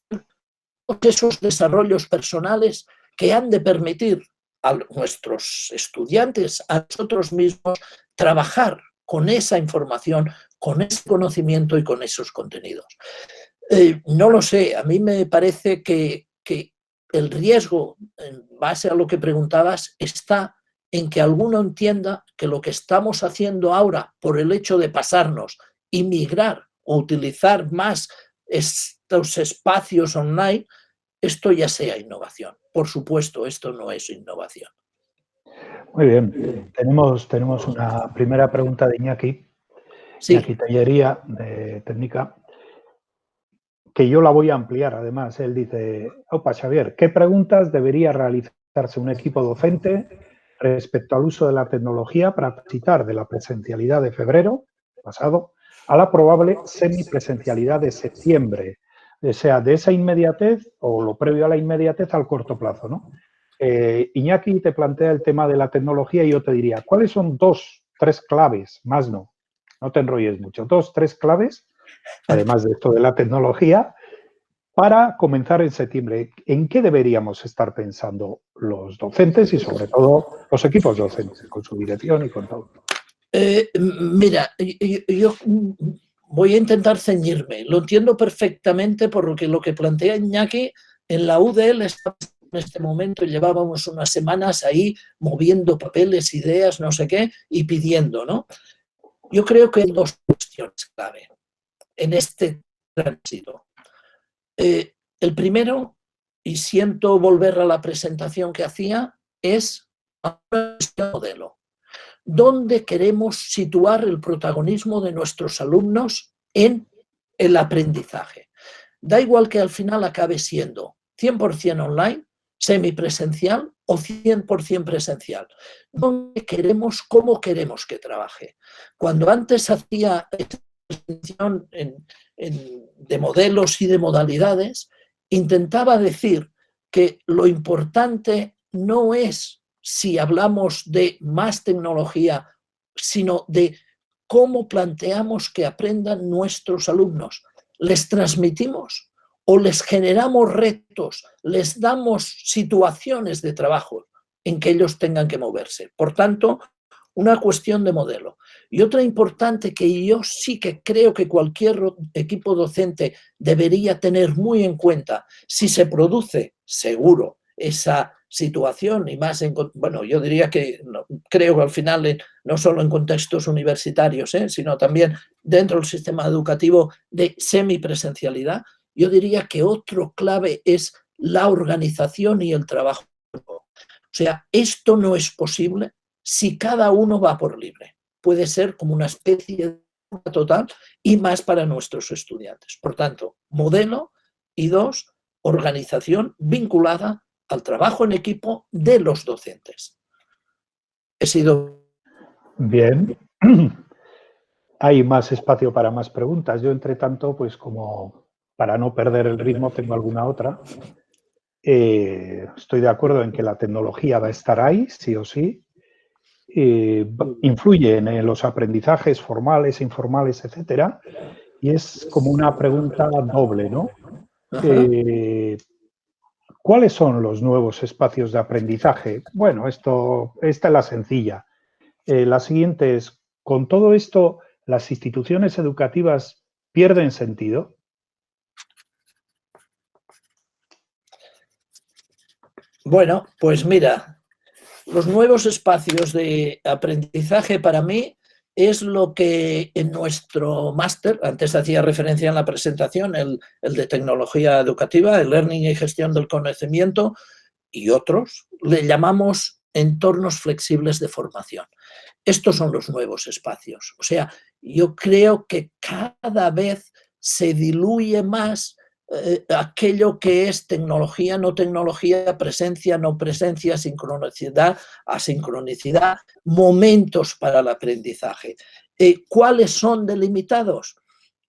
de esos desarrollos personales que han de permitir a nuestros estudiantes, a nosotros mismos, trabajar con esa información, con ese conocimiento y con esos contenidos. No lo sé, a mí me parece que el riesgo, en base a lo que preguntabas, está en que alguno entienda que lo que estamos haciendo ahora, por el hecho de pasarnos y migrar o utilizar más estos espacios online, esto ya sea innovación. Por supuesto, esto no es innovación. Muy bien. Tenemos una primera pregunta de Iñaki. Sí. Iñaki Tellería, de Técnica, que yo la voy a ampliar. Además, él dice, opa, Xavier, ¿qué preguntas debería realizarse un equipo docente respecto al uso de la tecnología para transitar de la presencialidad de febrero pasado a la probable semipresencialidad de septiembre? O sea, de esa inmediatez o lo previo a la inmediatez al corto plazo, ¿no? Iñaki te plantea el tema de la tecnología y yo te diría, ¿cuáles son 2, 3 claves? Más no te enrolles mucho. 2, 3 claves, además de esto de la tecnología, para comenzar en septiembre. ¿En qué deberíamos estar pensando los docentes y sobre todo los equipos docentes, con su dirección y con todo? Mira, yo voy a intentar ceñirme. Lo entiendo perfectamente porque lo que plantea Iñaki en la UDL está en este momento y llevábamos unas semanas ahí moviendo papeles, ideas, no sé qué, y pidiendo, ¿no? Yo creo que hay dos cuestiones clave en este tránsito. El primero, y siento volver a la presentación que hacía, es un modelo. ¿Dónde queremos situar el protagonismo de nuestros alumnos en el aprendizaje? Da igual que al final acabe siendo 100% online, semipresencial o 100% presencial. ¿Dónde queremos, cómo queremos que trabaje? Cuando antes hacía extensión de modelos y de modalidades, intentaba decir que lo importante no es si hablamos de más tecnología, sino de cómo planteamos que aprendan nuestros alumnos. ¿Les transmitimos o les generamos retos, les damos situaciones de trabajo en que ellos tengan que moverse? Por tanto, una cuestión de modelo. Y otra importante que yo sí que creo que cualquier equipo docente debería tener muy en cuenta si se produce, seguro, esa situación y más en, bueno, yo diría que creo que al final no solo en contextos universitarios, sino también dentro del sistema educativo de semipresencialidad, yo diría que otro clave es la organización y el trabajo. O sea, esto no es posible si cada uno va por libre. Puede ser como una especie de total y más para nuestros estudiantes. Por tanto, modelo y dos, organización vinculada al trabajo en equipo de los docentes. He sido... Bien. Hay más espacio para más preguntas. Yo, entre tanto, pues como para no perder el ritmo, tengo alguna otra. Estoy de acuerdo en que la tecnología va a estar ahí, sí o sí. Influye en los aprendizajes formales, informales, etcétera. Y es como una pregunta doble, ¿no? ¿Cuáles son los nuevos espacios de aprendizaje? Bueno, esta es la sencilla. La siguiente es, ¿con todo esto las instituciones educativas pierden sentido? Bueno, pues mira, los nuevos espacios de aprendizaje para mí es lo que en nuestro máster, antes hacía referencia en la presentación, el de tecnología educativa, el learning y gestión del conocimiento y otros, le llamamos entornos flexibles de formación. Estos son los nuevos espacios. O sea, yo creo que cada vez se diluye más aquello que es tecnología, no tecnología, presencia, no presencia, sincronicidad, asincronicidad, momentos para el aprendizaje. ¿Cuáles son delimitados?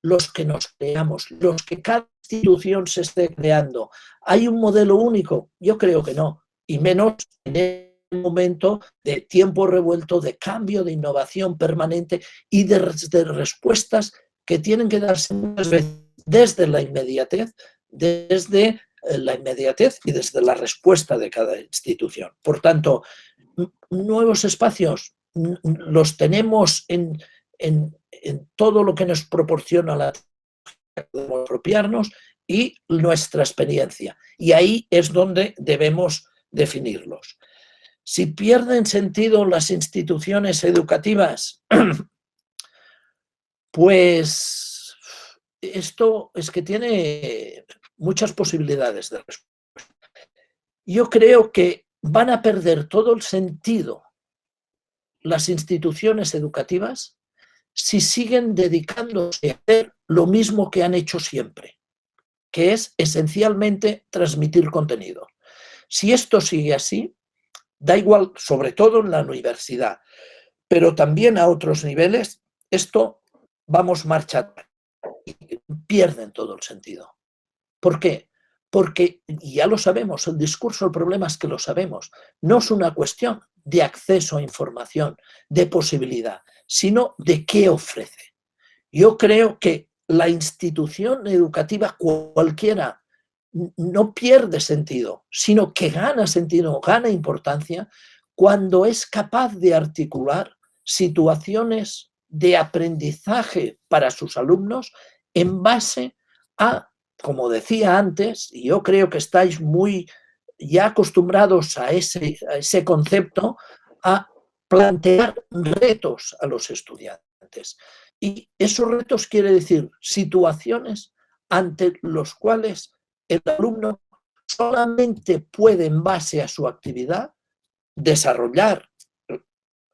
Los que nos creamos, los que cada institución se esté creando. ¿Hay un modelo único? Yo creo que no, y menos en el momento de tiempo revuelto, de cambio, de innovación permanente y de respuestas que tienen que darse muchas veces desde la inmediatez y desde la respuesta de cada institución. Por tanto, nuevos espacios los tenemos en todo lo que nos proporciona la tecnología, apropiarnos y nuestra experiencia. Y ahí es donde debemos definirlos. Si pierden sentido las instituciones educativas, pues esto es que tiene muchas posibilidades de respuesta. Yo creo que van a perder todo el sentido las instituciones educativas si siguen dedicándose a hacer lo mismo que han hecho siempre, que es esencialmente transmitir contenido. Si esto sigue así, da igual, sobre todo en la universidad, pero también a otros niveles, esto vamos marcha atrás y pierden todo el sentido. ¿Por qué? Porque ya lo sabemos, el discurso, el problema es que lo sabemos, no es una cuestión de acceso a información, de posibilidad, sino de qué ofrece. Yo creo que la institución educativa cualquiera no pierde sentido, sino que gana sentido, gana importancia cuando es capaz de articular situaciones de aprendizaje para sus alumnos en base a, como decía antes, y yo creo que estáis muy ya acostumbrados a ese concepto, a plantear retos a los estudiantes. Y esos retos quiere decir situaciones ante los cuales el alumno solamente puede, en base a su actividad, desarrollar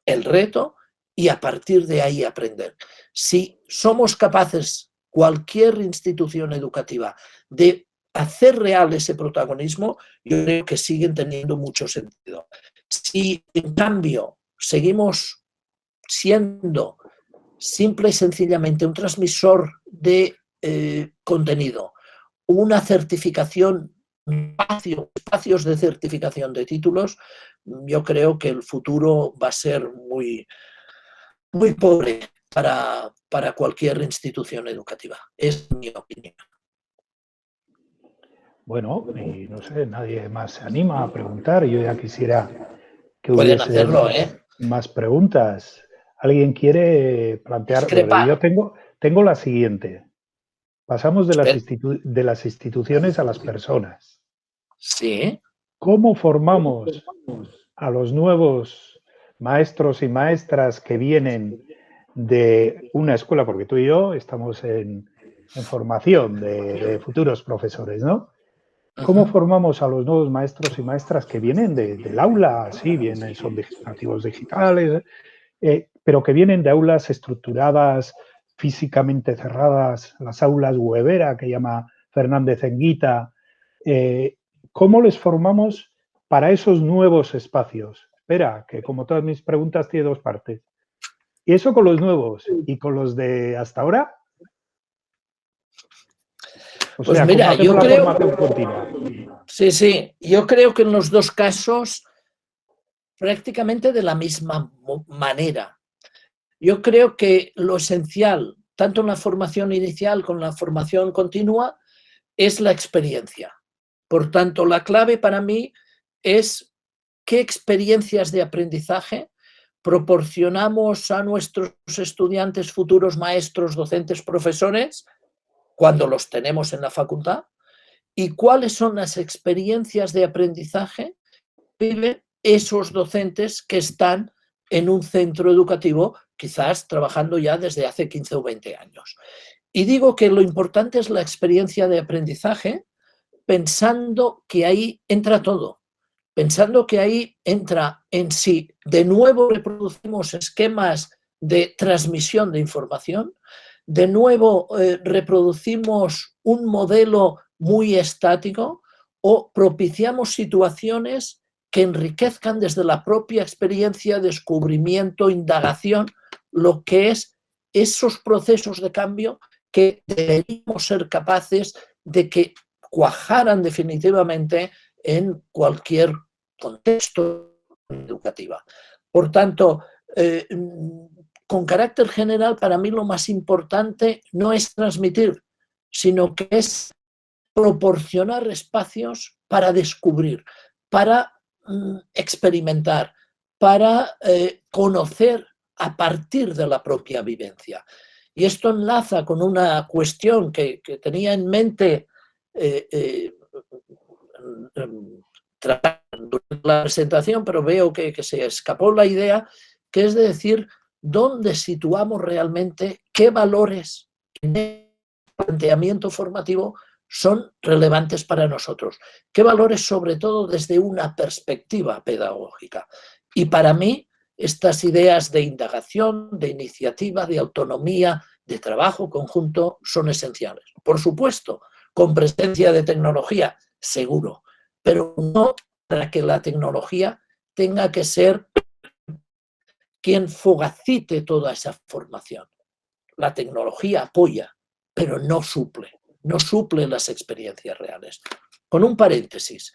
el reto y a partir de ahí aprender. Si somos capaces, cualquier institución educativa, de hacer real ese protagonismo, yo creo que siguen teniendo mucho sentido. Si, en cambio, seguimos siendo simple y sencillamente un transmisor de contenido, una certificación, espacios de certificación de títulos, yo creo que el futuro va a ser muy, muy pobre para cualquier institución educativa. Es mi opinión. Bueno, y no sé, nadie más se anima a preguntar. Yo ya quisiera que Pueden hubiese hacerlo, más preguntas. ¿Alguien quiere plantear? Yo tengo la siguiente. Pasamos de las instituciones a las personas. Sí. ¿Cómo formamos a los nuevos maestros y maestras que vienen de una escuela? Porque tú y yo estamos en formación de futuros profesores, ¿no? ¿Cómo formamos a los nuevos maestros y maestras que vienen del aula? Sí, son nativos digitales, pero que vienen de aulas estructuradas, físicamente cerradas, las aulas Webera, que llama Fernández Enguita. ¿Cómo les formamos para esos nuevos espacios? Espera, que como todas mis preguntas tiene dos partes. ¿Y eso con los nuevos y con los de hasta ahora? O pues sea, mira, ¿cómo hacemos la formación continua? Sí, yo creo que en los dos casos prácticamente de la misma manera. Yo creo que lo esencial, tanto en la formación inicial como en la formación continua, es la experiencia. Por tanto, la clave para mí es qué experiencias de aprendizaje proporcionamos a nuestros estudiantes, futuros maestros, docentes, profesores, cuando los tenemos en la facultad, y cuáles son las experiencias de aprendizaje que viven esos docentes que están en un centro educativo, quizás trabajando ya desde hace 15 o 20 años. Y digo que lo importante es la experiencia de aprendizaje, pensando que ahí entra todo, pensando que ahí entra en sí, de nuevo reproducimos esquemas de transmisión de información, de nuevo reproducimos un modelo muy estático o propiciamos situaciones que enriquezcan desde la propia experiencia, descubrimiento, indagación, lo que es esos procesos de cambio que deberíamos ser capaces de que cuajaran definitivamente en cualquier contexto educativo. Por tanto, con carácter general, para mí lo más importante no es transmitir, sino que es proporcionar espacios para descubrir, para experimentar, para conocer a partir de la propia vivencia. Y esto enlaza con una cuestión que tenía en mente durante la presentación, pero veo que se escapó la idea, que es de decir, ¿dónde situamos realmente qué valores en el planteamiento formativo son relevantes para nosotros? ¿Qué valores, sobre todo desde una perspectiva pedagógica? Y para mí, estas ideas de indagación, de iniciativa, de autonomía, de trabajo conjunto son esenciales. Por supuesto, con presencia de tecnología, seguro, pero no para que la tecnología tenga que ser quien fagocite toda esa formación. La tecnología apoya, pero no suple las experiencias reales. Con un paréntesis,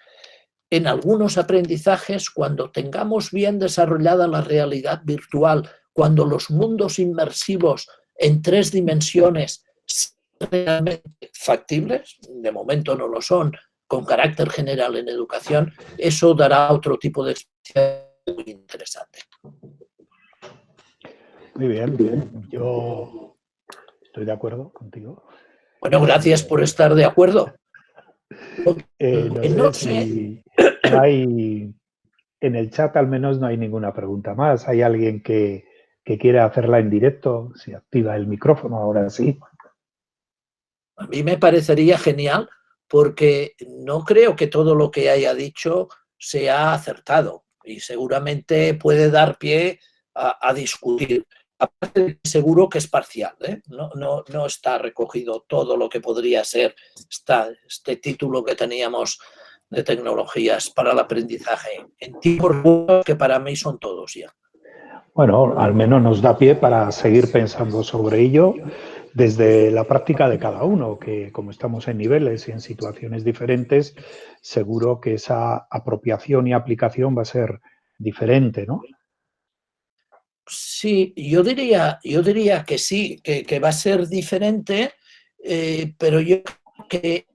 en algunos aprendizajes, cuando tengamos bien desarrollada la realidad virtual, cuando los mundos inmersivos en 3 dimensiones sean realmente factibles, de momento no lo son, con carácter general en educación, eso dará otro tipo de experiencia muy interesante. Muy bien, yo estoy de acuerdo contigo. Bueno, gracias por estar de acuerdo. No hay, en el chat al menos no hay ninguna pregunta más. ¿Hay alguien que quiera hacerla en directo? Si activa el micrófono, ahora sí. A mí me parecería genial porque no creo que todo lo que haya dicho sea acertado y seguramente puede dar pie a discutir. Aparte, seguro que es parcial, ¿eh? No está recogido todo lo que podría ser este título que teníamos de tecnologías para el aprendizaje en tiempos que para mí son todos ya. Bueno, al menos nos da pie para seguir pensando sobre ello desde la práctica de cada uno, que como estamos en niveles y en situaciones diferentes, seguro que esa apropiación y aplicación va a ser diferente, ¿no? Sí, yo diría que sí, que va a ser diferente, pero yo creo que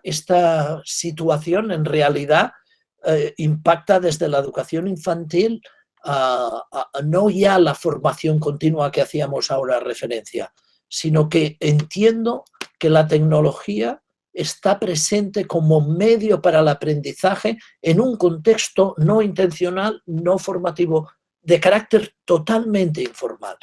esta situación en realidad impacta desde la educación infantil no ya la formación continua que hacíamos ahora referencia, sino que entiendo que la tecnología está presente como medio para el aprendizaje en un contexto no intencional, no formativo, de carácter totalmente informal.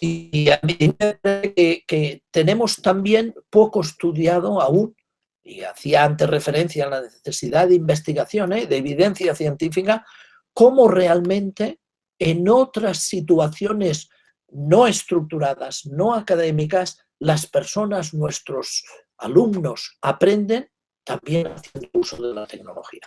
Y a mí me parece que tenemos también poco estudiado aún, y hacía antes referencia a la necesidad de investigación, de evidencia científica, cómo realmente en otras situaciones no estructuradas, no académicas, las personas, nuestros alumnos, aprenden también haciendo uso de la tecnología.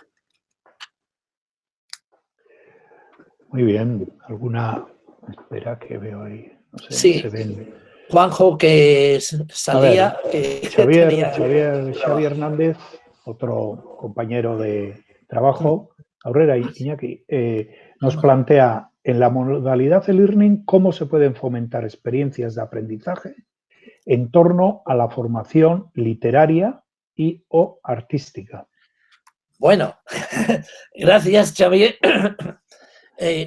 Muy bien. ¿Alguna? Espera, que veo ahí. No sé, Sí. se ven. Juanjo, que salía... A ver, que Xavi Hernández, otro compañero de trabajo, Aurrera y Iñaki, nos plantea en la modalidad de learning cómo se pueden fomentar experiencias de aprendizaje en torno a la formación literaria y o artística. Bueno, gracias, Xavier.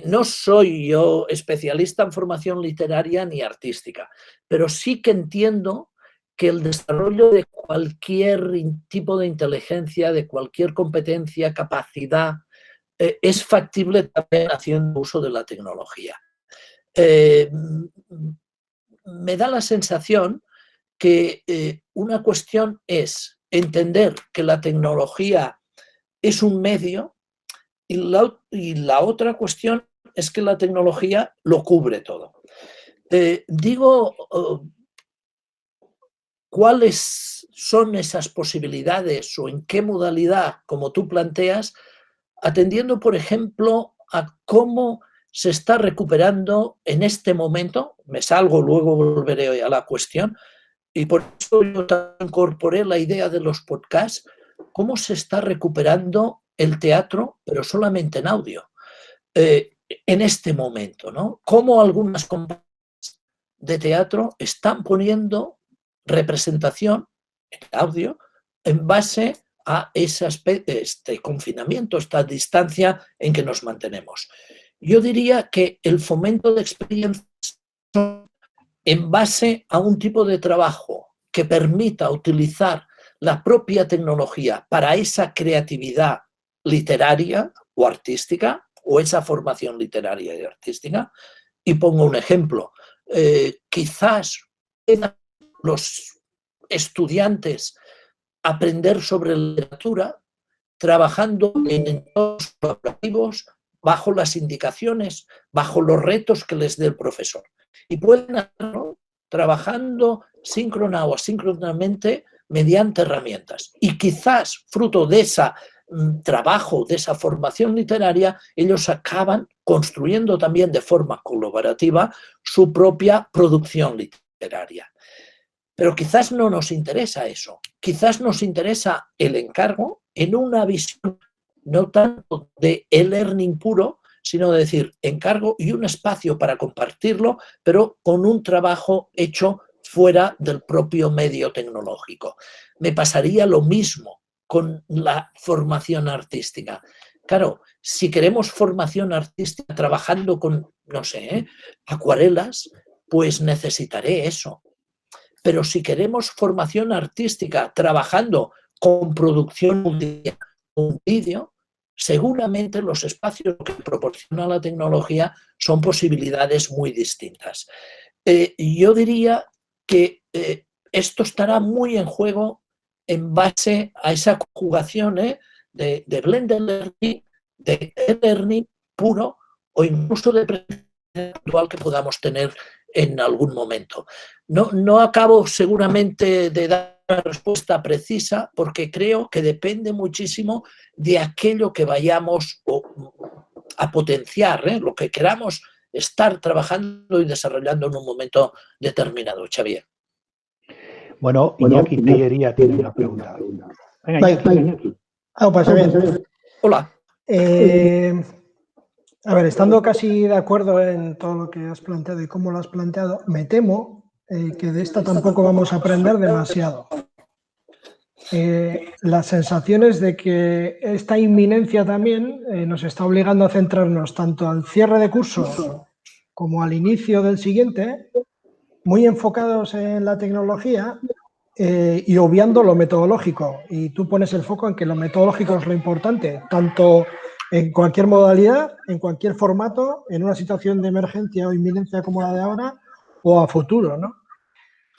No soy yo especialista en formación literaria ni artística, pero sí que entiendo que el desarrollo de cualquier tipo de inteligencia, de cualquier competencia, capacidad, es factible también haciendo uso de la tecnología. Me da la sensación que una cuestión es entender que la tecnología es un medio y la otra cuestión es que la tecnología lo cubre todo. ¿Cuáles son esas posibilidades o en qué modalidad, como tú planteas, atendiendo, por ejemplo, a cómo se está recuperando en este momento? Me salgo, luego volveré a la cuestión, y por eso yo incorporé la idea de los podcasts, cómo se está recuperando el teatro, pero solamente en audio, en este momento, ¿no? Cómo algunas compañías de teatro están poniendo representación en audio en base a este confinamiento, esta distancia en que nos mantenemos. Yo diría que el fomento de experiencias en base a un tipo de trabajo que permita utilizar la propia tecnología para esa creatividad literaria o artística o esa formación literaria y artística. Y pongo un ejemplo. Quizás los estudiantes aprender sobre literatura trabajando en entornos colaborativos bajo las indicaciones, bajo los retos que les dé el profesor. Y pueden hacerlo trabajando síncrona o asíncronamente mediante herramientas. Y quizás fruto de ese trabajo, de esa formación literaria, ellos acaban construyendo también de forma colaborativa su propia producción literaria. Pero quizás no nos interesa eso. Quizás nos interesa el encargo en una visión no tanto de e-learning puro, sino de decir encargo y un espacio para compartirlo, pero con un trabajo hecho fuera del propio medio tecnológico. Me pasaría lo mismo con la formación artística. Claro, si queremos formación artística trabajando con, no sé, acuarelas, pues necesitaré eso. Pero si queremos formación artística trabajando con producción multimedia, un vídeo, seguramente los espacios que proporciona la tecnología son posibilidades muy distintas. Yo diría que esto estará muy en juego en base a esa conjugación de blended learning, de e-learning puro o incluso de aprendizaje virtual que podamos tener en algún momento. No acabo seguramente de dar una respuesta precisa porque creo que depende muchísimo de aquello que vayamos a potenciar, lo que queramos estar trabajando y desarrollando en un momento determinado. Xavier. Bueno, Iñaki Tellería tiene una pregunta. Venga, Iñaki. Pues bien. Hola. A ver, estando casi de acuerdo en todo lo que has planteado y cómo lo has planteado, me temo que de esta tampoco vamos a aprender demasiado. La sensación es de que esta inminencia también nos está obligando a centrarnos tanto al cierre de curso como al inicio del siguiente, muy enfocados en la tecnología y obviando lo metodológico. Y tú pones el foco en que lo metodológico es lo importante, tanto en cualquier modalidad, en cualquier formato, en una situación de emergencia o inminencia como la de ahora, o a futuro, ¿no?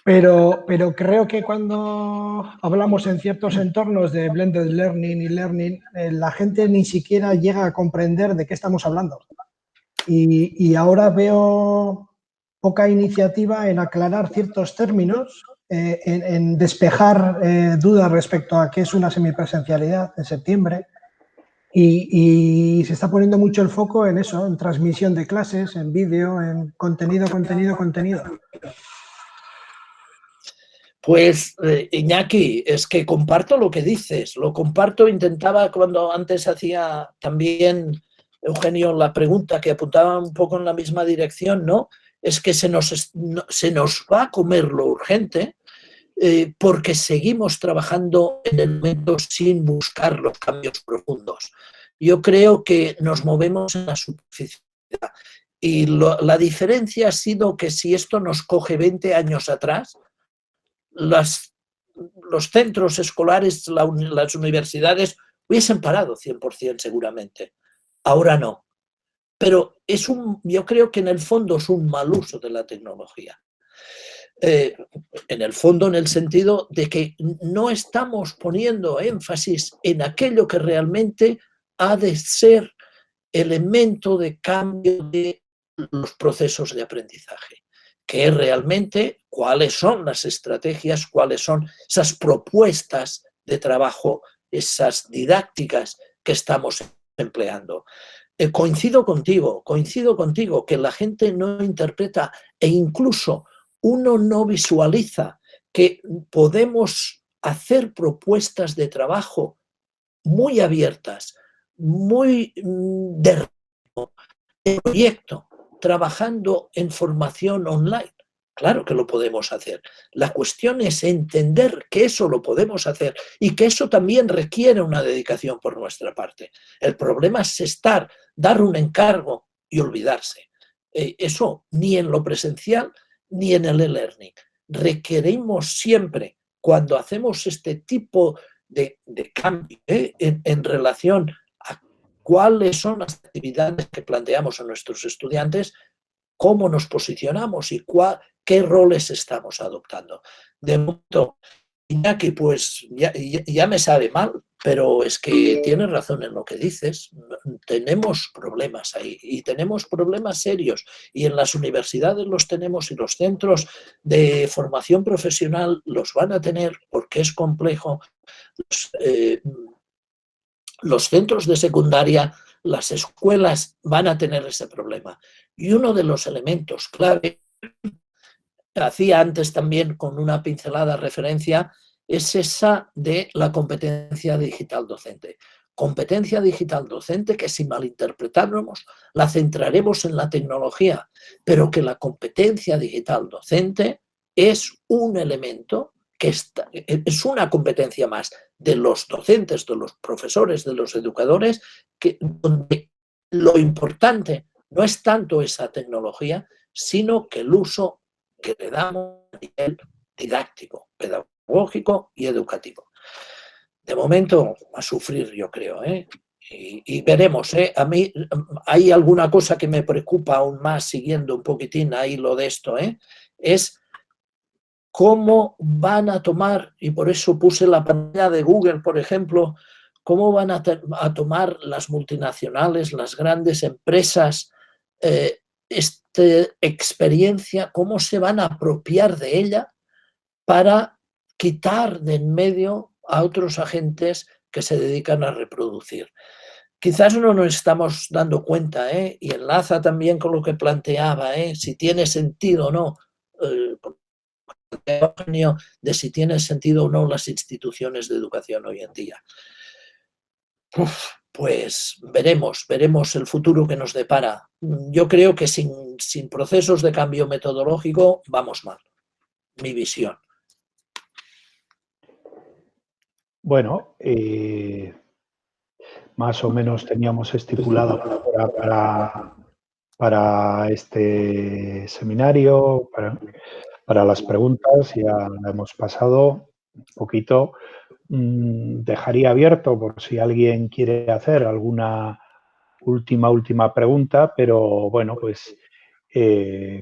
Pero creo que cuando hablamos en ciertos entornos de blended learning y learning, la gente ni siquiera llega a comprender de qué estamos hablando. Y ahora veo poca iniciativa en aclarar ciertos términos, en despejar dudas respecto a qué es una semipresencialidad en septiembre. Y se está poniendo mucho el foco en eso, en transmisión de clases, en vídeo, en contenido. Pues, Iñaki, es que comparto lo que dices, lo comparto, intentaba cuando antes hacía también, Eugenio, la pregunta que apuntaba un poco en la misma dirección, ¿no? Es que se nos va a comer lo urgente porque seguimos trabajando en el momento sin buscar los cambios profundos. Yo creo que nos movemos en la superficie. Y la diferencia ha sido que si esto nos coge 20 años atrás, los centros escolares, las universidades hubiesen parado 100% seguramente. Ahora no. Pero yo creo que en el fondo es un mal uso de la tecnología. En el fondo, en el sentido de que no estamos poniendo énfasis en aquello que realmente ha de ser elemento de cambio de los procesos de aprendizaje, que es realmente cuáles son las estrategias, cuáles son esas propuestas de trabajo, esas didácticas que estamos empleando. Coincido contigo que la gente no interpreta e incluso uno no visualiza que podemos hacer propuestas de trabajo muy abiertas, muy de proyecto, trabajando en formación online. Claro que lo podemos hacer. La cuestión es entender que eso lo podemos hacer y que eso también requiere una dedicación por nuestra parte. El problema es dar un encargo y olvidarse. Eso ni en lo presencial ni en el e-learning. Requerimos siempre, cuando hacemos este tipo de cambio en relación a cuáles son las actividades que planteamos a nuestros estudiantes, cómo nos posicionamos y qué roles estamos adoptando. De momento, Iñaki, pues ya me sabe mal, pero es que tienes razón en lo que dices. Tenemos problemas ahí y tenemos problemas serios y en las universidades los tenemos y los centros de formación profesional los van a tener porque es complejo. Los centros de secundaria, las escuelas van a tener ese problema. Y uno de los elementos clave, hacía antes también con una pincelada referencia, es esa de la competencia digital docente. Competencia digital docente que, sin malinterpretáramos, la centraremos en la tecnología, pero que la competencia digital docente es un elemento que es una competencia más de los docentes, de los profesores, de los educadores, donde lo importante no es tanto esa tecnología, sino que el uso que le damos a nivel didáctico, pedagógico y educativo. De momento, a sufrir, yo creo, Y veremos, a mí hay alguna cosa que me preocupa aún más, siguiendo un poquitín ahí lo de esto, es cómo van a tomar, y por eso puse la pantalla de Google, por ejemplo, cómo van a tomar las multinacionales, las grandes empresas, esta experiencia, cómo se van a apropiar de ella para quitar de en medio a otros agentes que se dedican a reproducir. Quizás no nos estamos dando cuenta, y enlaza también con lo que planteaba, si tiene sentido o no, de si tiene sentido o no las instituciones de educación hoy en día. Pues veremos el futuro que nos depara. Yo creo que sin procesos de cambio metodológico vamos mal, mi visión. Bueno, más o menos teníamos estipulado para este seminario, para las preguntas, ya la hemos pasado un poquito. Dejaría abierto por si alguien quiere hacer alguna última pregunta, pero bueno, pues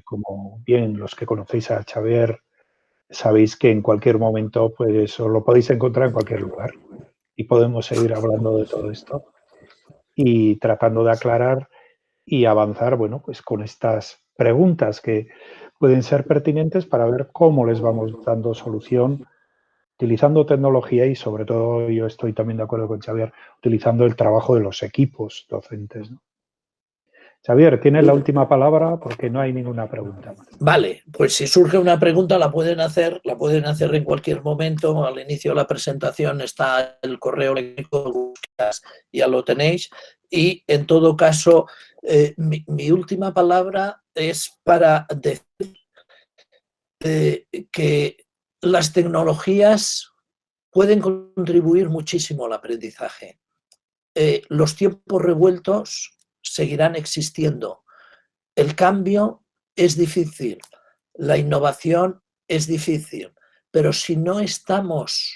como bien los que conocéis a Xavier, sabéis que en cualquier momento pues os lo podéis encontrar en cualquier lugar y podemos seguir hablando de todo esto y tratando de aclarar y avanzar, bueno, pues con estas preguntas que pueden ser pertinentes para ver cómo les vamos dando solución utilizando tecnología y sobre todo, yo estoy también de acuerdo con Xavier, utilizando el trabajo de los equipos docentes, ¿no? Xavier, tienes la última palabra porque no hay ninguna pregunta más. Vale, pues si surge una pregunta la pueden hacer en cualquier momento. Al inicio de la presentación está el correo electrónico, ya lo tenéis. Y en todo caso, mi última palabra es para decir que las tecnologías pueden contribuir muchísimo al aprendizaje. Los tiempos revueltos seguirán existiendo. El cambio es difícil, la innovación es difícil, pero si no estamos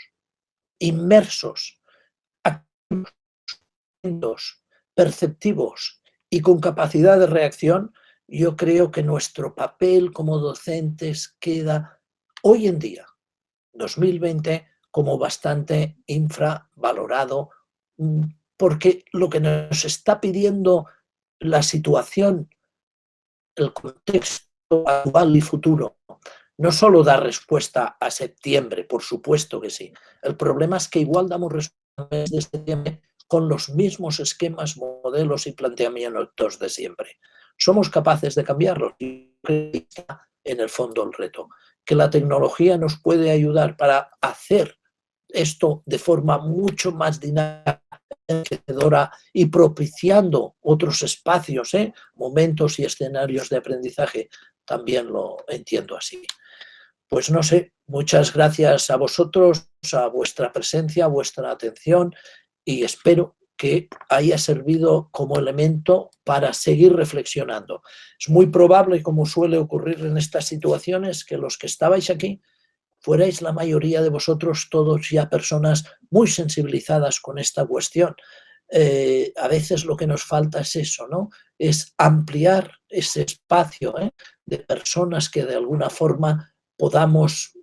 inmersos, atentos, perceptivos y con capacidad de reacción, yo creo que nuestro papel como docentes queda hoy en día, 2020, como bastante infravalorado, porque lo que nos está pidiendo la situación, el contexto actual y futuro, no solo da respuesta a septiembre, por supuesto que sí. El problema es que igual damos respuesta de septiembre con los mismos esquemas, modelos y planteamientos de siempre. ¿Somos capaces de cambiarlos? Y está en el fondo el reto. Que la tecnología nos puede ayudar para hacer esto de forma mucho más dinámica y propiciando otros espacios, momentos y escenarios de aprendizaje, también lo entiendo así. Pues no sé, muchas gracias a vosotros, a vuestra presencia, a vuestra atención y espero que haya servido como elemento para seguir reflexionando. Es muy probable, como suele ocurrir en estas situaciones, que los que estabais aquí fuerais la mayoría de vosotros todos ya personas muy sensibilizadas con esta cuestión. A veces lo que nos falta es eso, ¿no? Es ampliar ese espacio de personas que de alguna forma podamos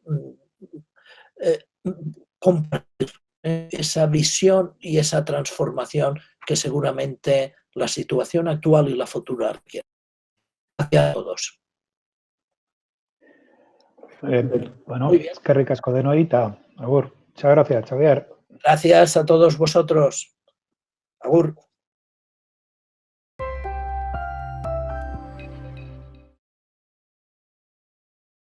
compartir esa visión y esa transformación que seguramente la situación actual y la futura requieren. Gracias a todos. Bueno, es que ricasco de noita. Agur. Muchas gracias, Xavier. Gracias a todos vosotros. Agur.